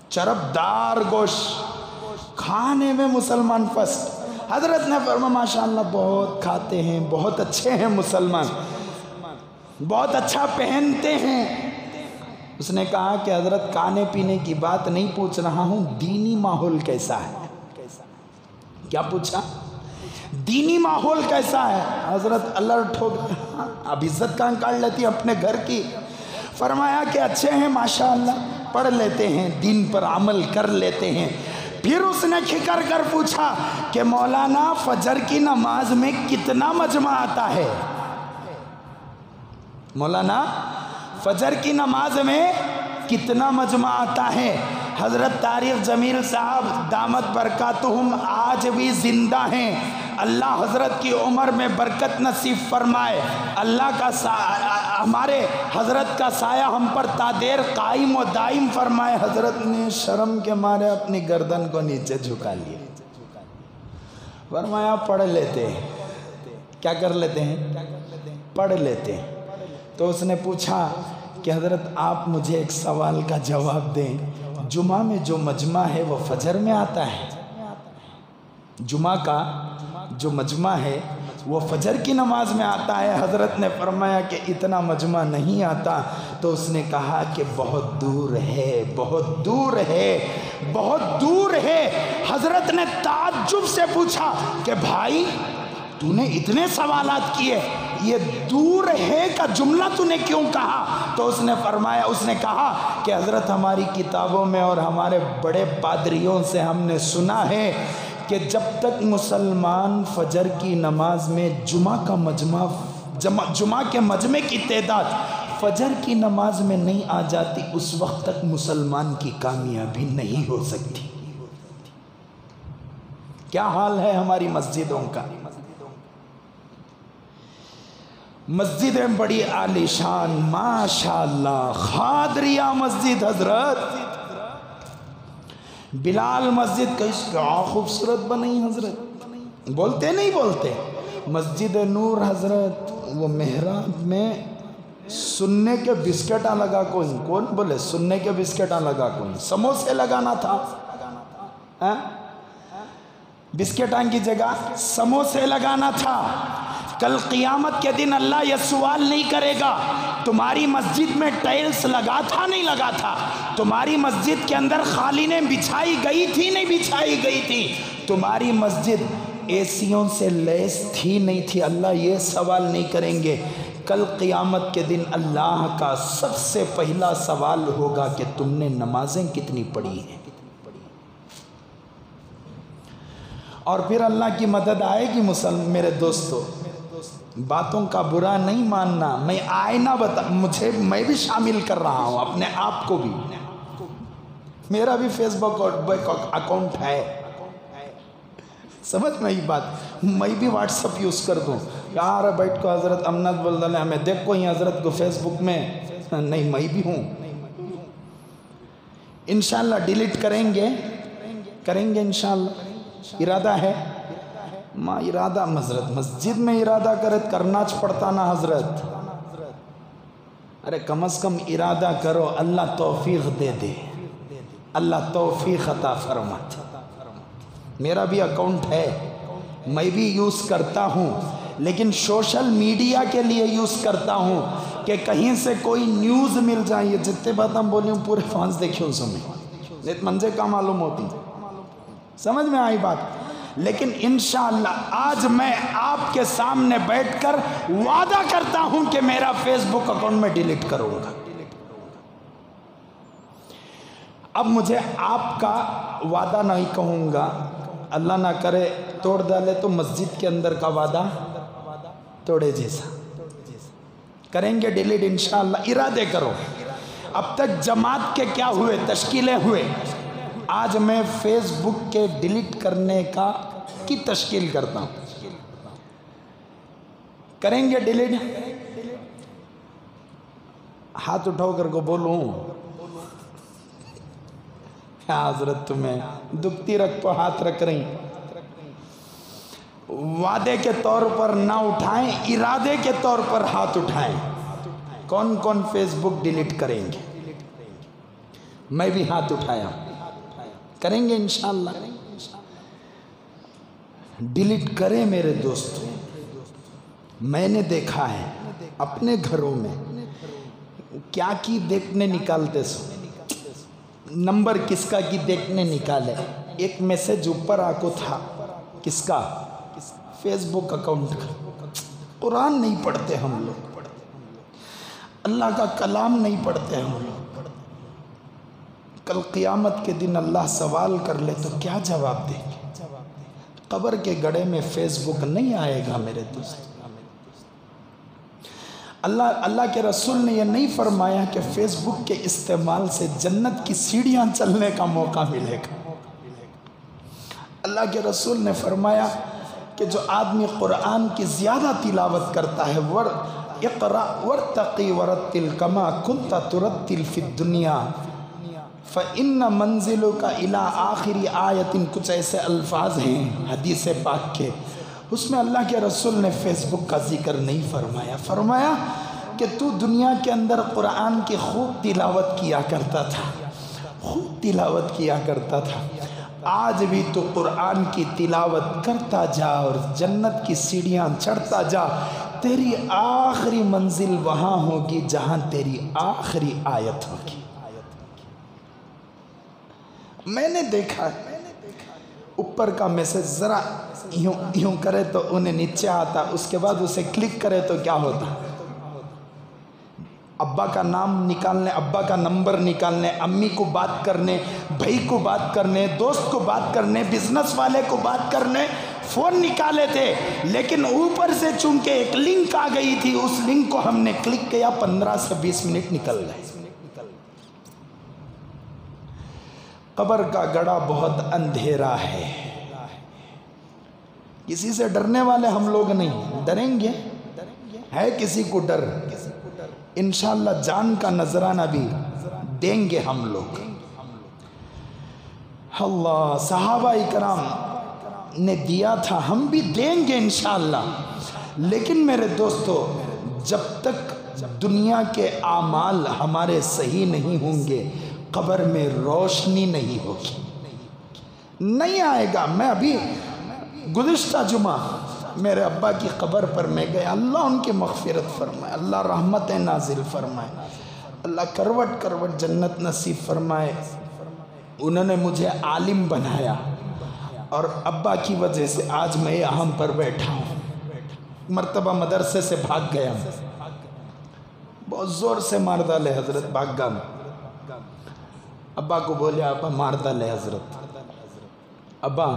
چربدار گوشت کھانے میں مسلمان فسٹ۔ حضرت نے فرمایا ماشاءاللہ بہت کھاتے ہیں، بہت اچھے ہیں مسلمان، بہت اچھا پہنتے ہیں۔ اس نے کہا کہ حضرت کھانے پینے کی بات نہیں پوچھ رہا ہوں، دینی ماحول کیسا ہے؟ کیا پوچھا؟ دینی ماحول کیسا ہے؟ حضرت الرٹ ہو گئے، اب عزت کہاں کاٹ لیتی اپنے گھر کی۔ فرمایا کہ اچھے ہیں ماشاءاللہ، پڑھ لیتے ہیں، دین پر عمل کر لیتے ہیں۔ پھر اس نے کھکر کر پوچھا کہ مولانا فجر کی نماز میں کتنا مجمع آتا ہے؟ مولانا فجر کی نماز میں کتنا مجمع آتا ہے؟ حضرت طارق جمیل صاحب دامت برکاتہم آج بھی زندہ ہیں، اللہ حضرت کی عمر میں برکت نصیب فرمائے، اللہ کا ہمارے حضرت کا سایہ ہم پر تادیر قائم و دائم فرمائے۔ حضرت نے شرم کے مارے اپنی گردن کو نیچے جھکا لیا، فرمایا پڑھ لیتے ہیں۔ کیا کر لیتے ہیں؟ پڑھ لیتے ہیں۔ تو اس نے پوچھا کہ حضرت آپ مجھے ایک سوال کا جواب دیں، جمعہ میں جو مجمع ہے وہ فجر میں آتا ہے؟ جمعہ کا جو مجمع ہے وہ فجر کی نماز میں آتا ہے؟ حضرت نے فرمایا کہ اتنا مجمع نہیں آتا۔ تو اس نے کہا کہ بہت دور ہے، بہت دور ہے، بہت دور ہے۔ حضرت نے تعجب سے پوچھا کہ بھائی تو نے اتنے سوالات کیے، یہ دور ہے کا جملہ تو نے کیوں کہا؟ تو اس نے فرمایا، اس نے کہا کہ حضرت ہماری کتابوں میں اور ہمارے بڑے پادریوں سے ہم نے سنا ہے کہ جب تک مسلمان فجر کی نماز میں جمعہ کے مجمع کی تعداد فجر کی نماز میں نہیں آ جاتی، اس وقت تک مسلمان کی کامیابی نہیں ہو سکتی۔ کیا حال ہے ہماری مسجدوں کا؟ مسجدیں بڑی عالیشان، ماشاءاللہ، قادریہ مسجد حضرت، بلال مسجد کیا خوبصورت بنی حضرت، بولتے نہیں بولتے؟ مسجد نور حضرت، وہ محراب میں سننے کے بسکٹاں لگا کوئی، کون بولے سننے کے بسکٹاں لگا کوئی؟ سموسے لگانا تھا، بسکٹاں کی جگہ سموسے لگانا تھا۔ کل قیامت کے دن اللہ یہ سوال نہیں کرے گا تمہاری مسجد میں ٹائلز لگا تھا نہیں لگا تھا، تمہاری مسجد کے اندر قالینیں بچھائی گئی تھی نہیں بچھائی گئی تھی، تمہاری مسجد اے سیوں سے لیس تھی نہیں تھی، اللہ یہ سوال نہیں کریں گے۔ کل قیامت کے دن اللہ کا سب سے پہلا سوال ہوگا کہ تم نے نمازیں کتنی پڑھی ہیں، اور پھر اللہ کی مدد آئے گی۔ میرے دوستو، باتوں کا برا نہیں ماننا، میں آئینہ میں بھی شامل کر رہا ہوں اپنے آپ کو بھی، میرا بھی فیس بک اکاؤنٹ ہے، سمجھ میں یہ بات، میں بھی واٹس اپ یوز کر دوں، یار بیٹھ کو حضرت امنت بول دلے ہمیں دیکھو ہی حضرت کو فیس بک میں نہیں، میں بھی ہوں، انشاءاللہ ڈیلیٹ کریں گے انشاءاللہ، ارادہ ہے ماں، ارادہ حضرت مسجد میں ارادہ کرنا پڑتا نا حضرت، ارے کم از کم ارادہ کرو، اللہ توفیق دے، اللہ توفیق عطا فرماتا۔ میرا بھی اکاؤنٹ ہے، میں بھی یوز کرتا ہوں، لیکن سوشل میڈیا کے لیے یوز کرتا ہوں کہ کہیں سے کوئی نیوز مل جائے، یہ جتنے بات ہم بولی ہوں پورے فانس دیکھیں اس میں، نہیں منجے کا معلوم ہوتی، سمجھ میں آئی بات۔ لیکن انشاءاللہ آج میں آپ کے سامنے بیٹھ کر وعدہ کرتا ہوں کہ میرا فیس بک اکاؤنٹ میں ڈیلیٹ کروں گا۔ اب مجھے آپ کا وعدہ نہیں کہوں گا، اللہ نہ کرے توڑ ڈالے تو مسجد کے اندر کا وعدہ توڑے جیسا، کریں گے ڈیلیٹ انشاءاللہ، ارادے کرو۔ اب تک جماعت کے کیا ہوئے، تشکیلیں ہوئے، آج میں فیس بک کے ڈیلیٹ کرنے کی تشکیل کرتا ہوں، کریں گے ڈیلیٹ؟ ہاتھ اٹھاؤ کر کو بولوں کیا حضرت تمہیں دکھتی رکھ کو ہاتھ رکھ رہی، وعدے کے طور پر نہ اٹھائیں، ارادے کے طور پر ہاتھ اٹھائیں۔ کون کون فیس بک ڈیلیٹ کریں گے؟ میں بھی ہاتھ اٹھایا، کریں گے انشاءاللہ، ڈیلیٹ کریں میرے دوستوں۔ میں نے دیکھا ہے اپنے گھروں میں کیا کی دیکھنے نکالتے سو، نمبر کس کا کی دیکھنے نکالے، ایک میسج اوپر آکو تھا، کس کا؟ فیس بک اکاؤنٹ کا۔ قرآن نہیں پڑھتے ہم لوگ، اللہ کا کلام نہیں پڑھتے ہم لوگ، کل قیامت کے دن اللہ سوال کر لے تو کیا جواب دیں گے؟ قبر کے گڑھے میں فیس بک نہیں آئے گا میرے دوست۔ اللہ کے رسول نے یہ نہیں فرمایا کہ فیس بک کے استعمال سے جنت کی سیڑھیاں چلنے کا موقع ملے گا۔ اللہ کے رسول نے فرمایا کہ جو آدمی قرآن کی زیادہ تلاوت کرتا ہے، اقرأ ورتقی ورتل کما کنت ترتل فی الدنیا فَإِنَّ مَنزِلُكَ إِلَىٰ آخِرِ آیَةٍ، کچھ ایسے الفاظ ہیں حدیث پاک کے، اس میں اللہ کے رسول نے فیس بک کا ذکر نہیں فرمایا، فرمایا کہ تو دنیا کے اندر قرآن کی خوب تلاوت کیا کرتا تھا، خوب تلاوت کیا کرتا تھا، آج بھی تو قرآن کی تلاوت کرتا جا اور جنت کی سیڑھیاں چڑھتا جا، تیری آخری منزل وہاں ہوگی جہاں تیری آخری آیت ہوگی۔ میں نے دیکھا اوپر کا میسج ذرا یوں کرے تو انہیں نیچے آتا، اس کے بعد اسے کلک کرے تو کیا ہوتا؟ ابا کا نام نکالنے، ابا کا نمبر نکالنے، امی کو بات کرنے، بھائی کو بات کرنے، دوست کو بات کرنے، بزنس والے کو بات کرنے فون نکالے تھے، لیکن اوپر سے چونکہ ایک لنک آ گئی تھی، اس لنک کو ہم نے کلک کیا، 15 سے 20 منٹ نکل گئے۔ قبر کا گڑھا بہت اندھیرا ہے۔ کسی سے ڈرنے والے ہم لوگ نہیں، ڈریں گے؟ ہے کسی کو ڈر؟ انشاءاللہ جان کا نذرانہ بھی دیں گے ہم لوگ۔ اللہ، صحابہ اکرام نے دیا تھا، ہم بھی دیں گے انشاءاللہ۔ لیکن میرے دوستو، جب تک دنیا کے اعمال ہمارے صحیح نہیں ہوں گے، قبر میں روشنی نہیں ہوگی، نہیں آئے گا۔ میں ابھی گزشتہ جمعہ میرے ابا کی قبر پر میں گیا، اللہ ان کی مغفرت فرمائے، اللہ رحمتیں نازل فرمائے، اللہ کروٹ کروٹ جنت نصیب فرمائے۔ انہوں نے مجھے عالم بنایا، اور ابا کی وجہ سے آج میں یہاں پر بیٹھا ہوں۔ مرتبہ مدرسے سے بھاگ گیا، بہت زور سے مار ڈالے حضرت، بھاگ گا۔ ابا کو بولے، ابا مار ڈالے حضرت۔ ابا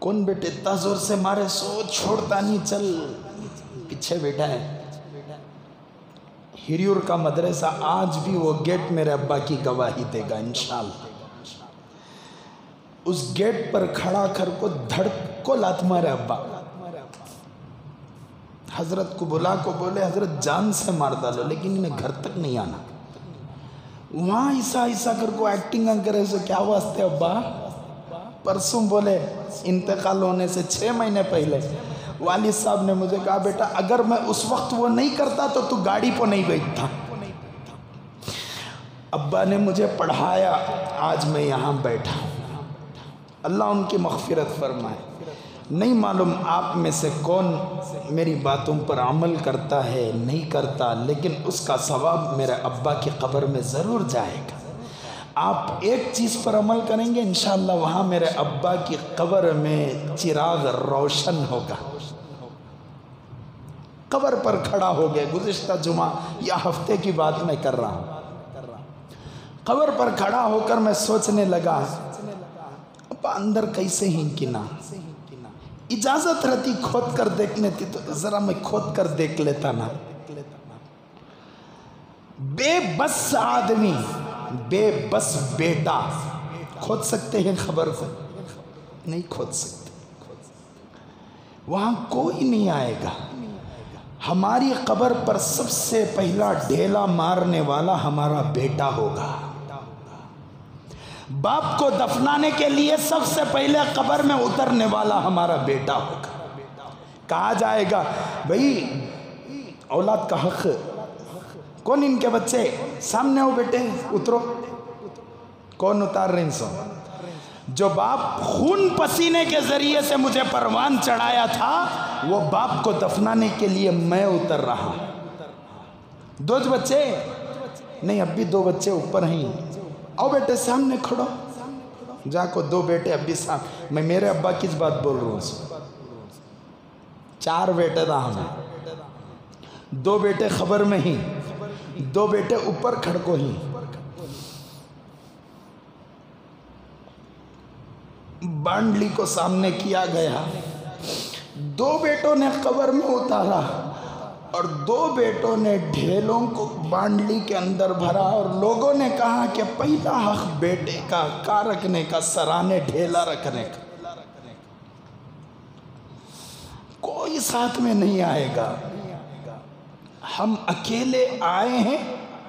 کون بیٹے اتنا زور سے مارے؟ سو چھوڑتا نہیں، چل پیچھے بیٹھا ہے۔ ہریور کا مدرسہ آج بھی وہ گیٹ میرے ابا کی گواہی دے گا انشاءاللہ۔ اس گیٹ پر کھڑا کر کو دھڑ کو لات مارے ابا، حضرت کو بلا کو بولے حضرت جان سے مار ڈالو، لیکن انہیں گھر تک نہیں آنا۔ وہاں عیسا کر کو ایکٹنگ کرے، سو کیا واسطے ابا؟ پرسوں بولے انتقال ہونے سے 6 مہینے پہلے والد صاحب نے مجھے کہا، بیٹا اگر میں اس وقت وہ نہیں کرتا تو گاڑی پہ نہیں بیٹھتا۔ ابا نے مجھے پڑھایا، آج میں یہاں بیٹھا ہوں۔ اللہ ان کی مغفرت فرمائے۔ نہیں معلوم آپ میں سے کون میری باتوں پر عمل کرتا ہے نہیں کرتا، لیکن اس کا ثواب میرے ابا کی قبر میں ضرور جائے گا۔ آپ ایک چیز پر عمل کریں گے انشاءاللہ، وہاں میرے ابا کی قبر میں چراغ روشن ہوگا۔ قبر پر کھڑا ہو گئے، گزشتہ جمعہ یا ہفتے کی بات میں کر رہا ہوں۔ قبر پر کھڑا ہو کر میں سوچنے لگا، ابا اندر کیسے ہی کنا، اجازت رہتی کھود کر دیکھنے تھی تو ذرا میں کھود کر دیکھ لیتا نا۔ بے بس آدمی، بے بس بیٹا کھود سکتے ہیں قبر کو؟ نہیں کھود سکتے، وہاں کوئی نہیں آئے گا۔ ہماری قبر پر سب سے پہلا ڈھیلا مارنے والا ہمارا بیٹا ہوگا۔ باپ کو دفنانے کے لیے سب سے پہلے قبر میں اترنے والا ہمارا بیٹا ہوگا۔ کہا جائے گا بھئی اولاد کا حق کون؟ ان کے بچے سامنے ہو، بیٹے اترو۔ کون اتار رہے ہیں؟ سو جو باپ خون پسینے کے ذریعے سے مجھے پروان چڑھایا تھا، وہ باپ کو دفنانے کے لیے میں اتر رہا۔ 2 بچے نہیں، اب بھی 2 بچے اوپر ہیں، آؤ بیٹے سامنے کھڑو۔ جا کو 2 بیٹے اب بھی سامنے، میں میرے ابا کس بات بول رہا ہوں؟ 4 بیٹے تھا ہمیں، 2 بیٹے خبر میں ہی، 2 بیٹے اوپر کھڑکو ہی۔ بانڈلی کو سامنے کیا گیا، 2 بیٹوں نے قبر میں اتارا اور 2 بیٹوں نے ڈھیلوں کو بانڈلی کے اندر بھرا، اور لوگوں نے کہا کہ پہلا حق بیٹے کا رکھنے کا، سرانے ڈھیلا رکھنے کا۔ کوئی ساتھ میں نہیں آئے گا، ہم اکیلے آئے ہیں،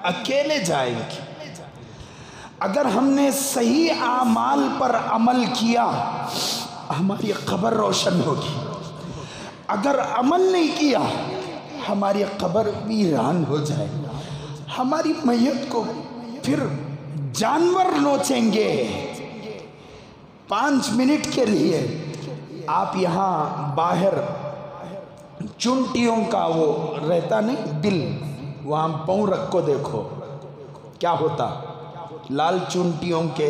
اکیلے جائیں گے۔ اگر ہم نے صحیح اعمال پر عمل کیا، ہماری قبر روشن ہوگی۔ اگر عمل نہیں کیا، ہماری قبر ویران ہو جائے، ہماری میت کو پھر جانور نوچیں گے۔ 5 منٹ کے لیے آپ یہاں باہر چونٹیوں کا وہ رہتا نہیں بل، وہاں پاؤں رکھ کو دیکھو کیا ہوتا، لال چونٹیوں کے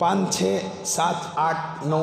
5, 6, 7, 8, 9,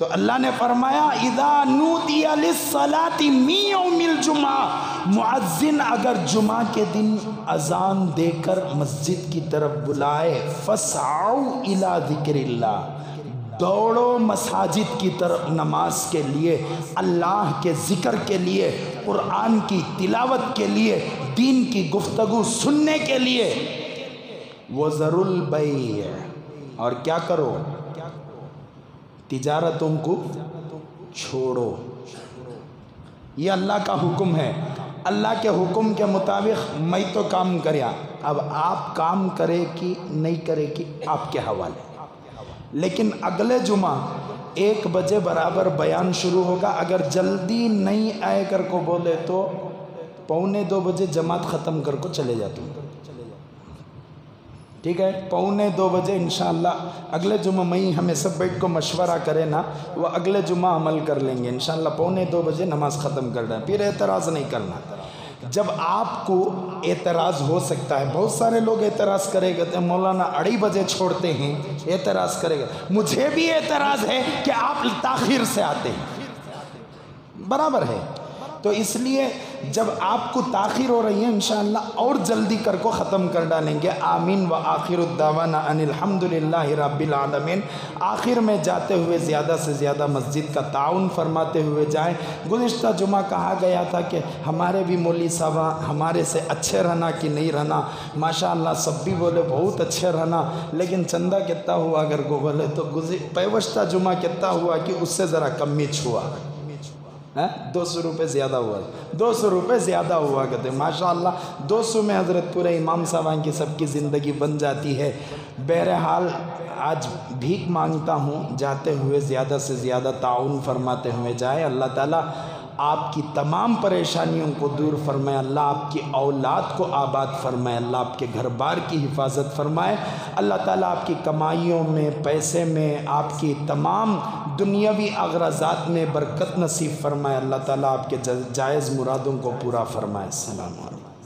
تو اللہ نے فرمایا اذا نودی للصلاۃ من یوم الجمعہ، مؤذن اگر جمعہ کے دن اذان دے کر مسجد کی طرف بلائے، فاسعوا الی ذکر اللہ، دوڑو مساجد کی طرف نماز کے لیے، اللہ کے ذکر کے لیے، قرآن کی تلاوت کے لیے، دین کی گفتگو سننے کے لیے، وذروا البیع، اور کیا کرو، تجارتوں کو چھوڑو۔ یہ اللہ کا حکم ہے، اللہ کے حکم کے مطابق میں تو کام کریا، اب آپ کام کرے کہ نہیں کرے کہ آپ کے حوالے۔ لیکن اگلے جمعہ 1 بجے برابر بیان شروع ہوگا، اگر جلدی نہیں آئے کر کو بولے تو 1:45 بجے جماعت ختم کر کو چلے جاتا ہوں، ٹھیک ہے؟ 1:45 بجے انشاءاللہ اگلے جمعہ میں ہمیں سب بیٹھ کو مشورہ کرے نا، وہ اگلے جمعہ عمل کر لیں گے انشاءاللہ، 1:45 بجے نماز ختم کر دیں، پھر اعتراض نہیں کرنا۔ جب آپ کو اعتراض ہو سکتا ہے، بہت سارے لوگ اعتراض کرے گا، مولانا 2:30 بجے چھوڑتے ہیں، اعتراض کرے گا، مجھے بھی اعتراض ہے کہ آپ تاخیر سے آتے ہیں، برابر ہے۔ تو اس لیے جب آپ کو تاخیر ہو رہی ہے انشاءاللہ اور جلدی کر کو ختم کر ڈالیں گے۔ آمین وآخر الدعوانا ان الحمدللہ رب العالمین۔ آخر میں جاتے ہوئے زیادہ سے زیادہ مسجد کا تعاون فرماتے ہوئے جائیں۔ گزشتہ جمعہ کہا گیا تھا کہ ہمارے بھی مولوی صاحب ہمارے سے اچھے رہنا کہ نہیں رہنا، ماشاءاللہ سب بھی بولے بہت اچھے رہنا، لیکن چندہ کتنا ہوا اگر کو بولے تو پیوشتہ جمعہ کتنا ہوا کہ اس سے ذرا کمی چھوا، 200 روپے زیادہ ہوا، 200 روپے زیادہ ہوا کہتے ہیں، ماشاءاللہ 200 میں حضرت پورے امام صاحبان کی سب کی زندگی بن جاتی ہے۔ بہرحال آج بھیک مانگتا ہوں، جاتے ہوئے زیادہ سے زیادہ تعاون فرماتے ہوئے جائے۔ اللہ تعالیٰ آپ کی تمام پریشانیوں کو دور فرمائے، اللہ آپ کی اولاد کو آباد فرمائے، اللہ آپ کے گھر بار کی حفاظت فرمائے، اللہ تعالیٰ آپ کی کمائیوں میں، پیسے میں، آپ کی تمام دنیاوی اغراضات میں برکت نصیب فرمائے، اللہ تعالیٰ آپ کے جائز مرادوں کو پورا فرمائے۔ السلام علیکم۔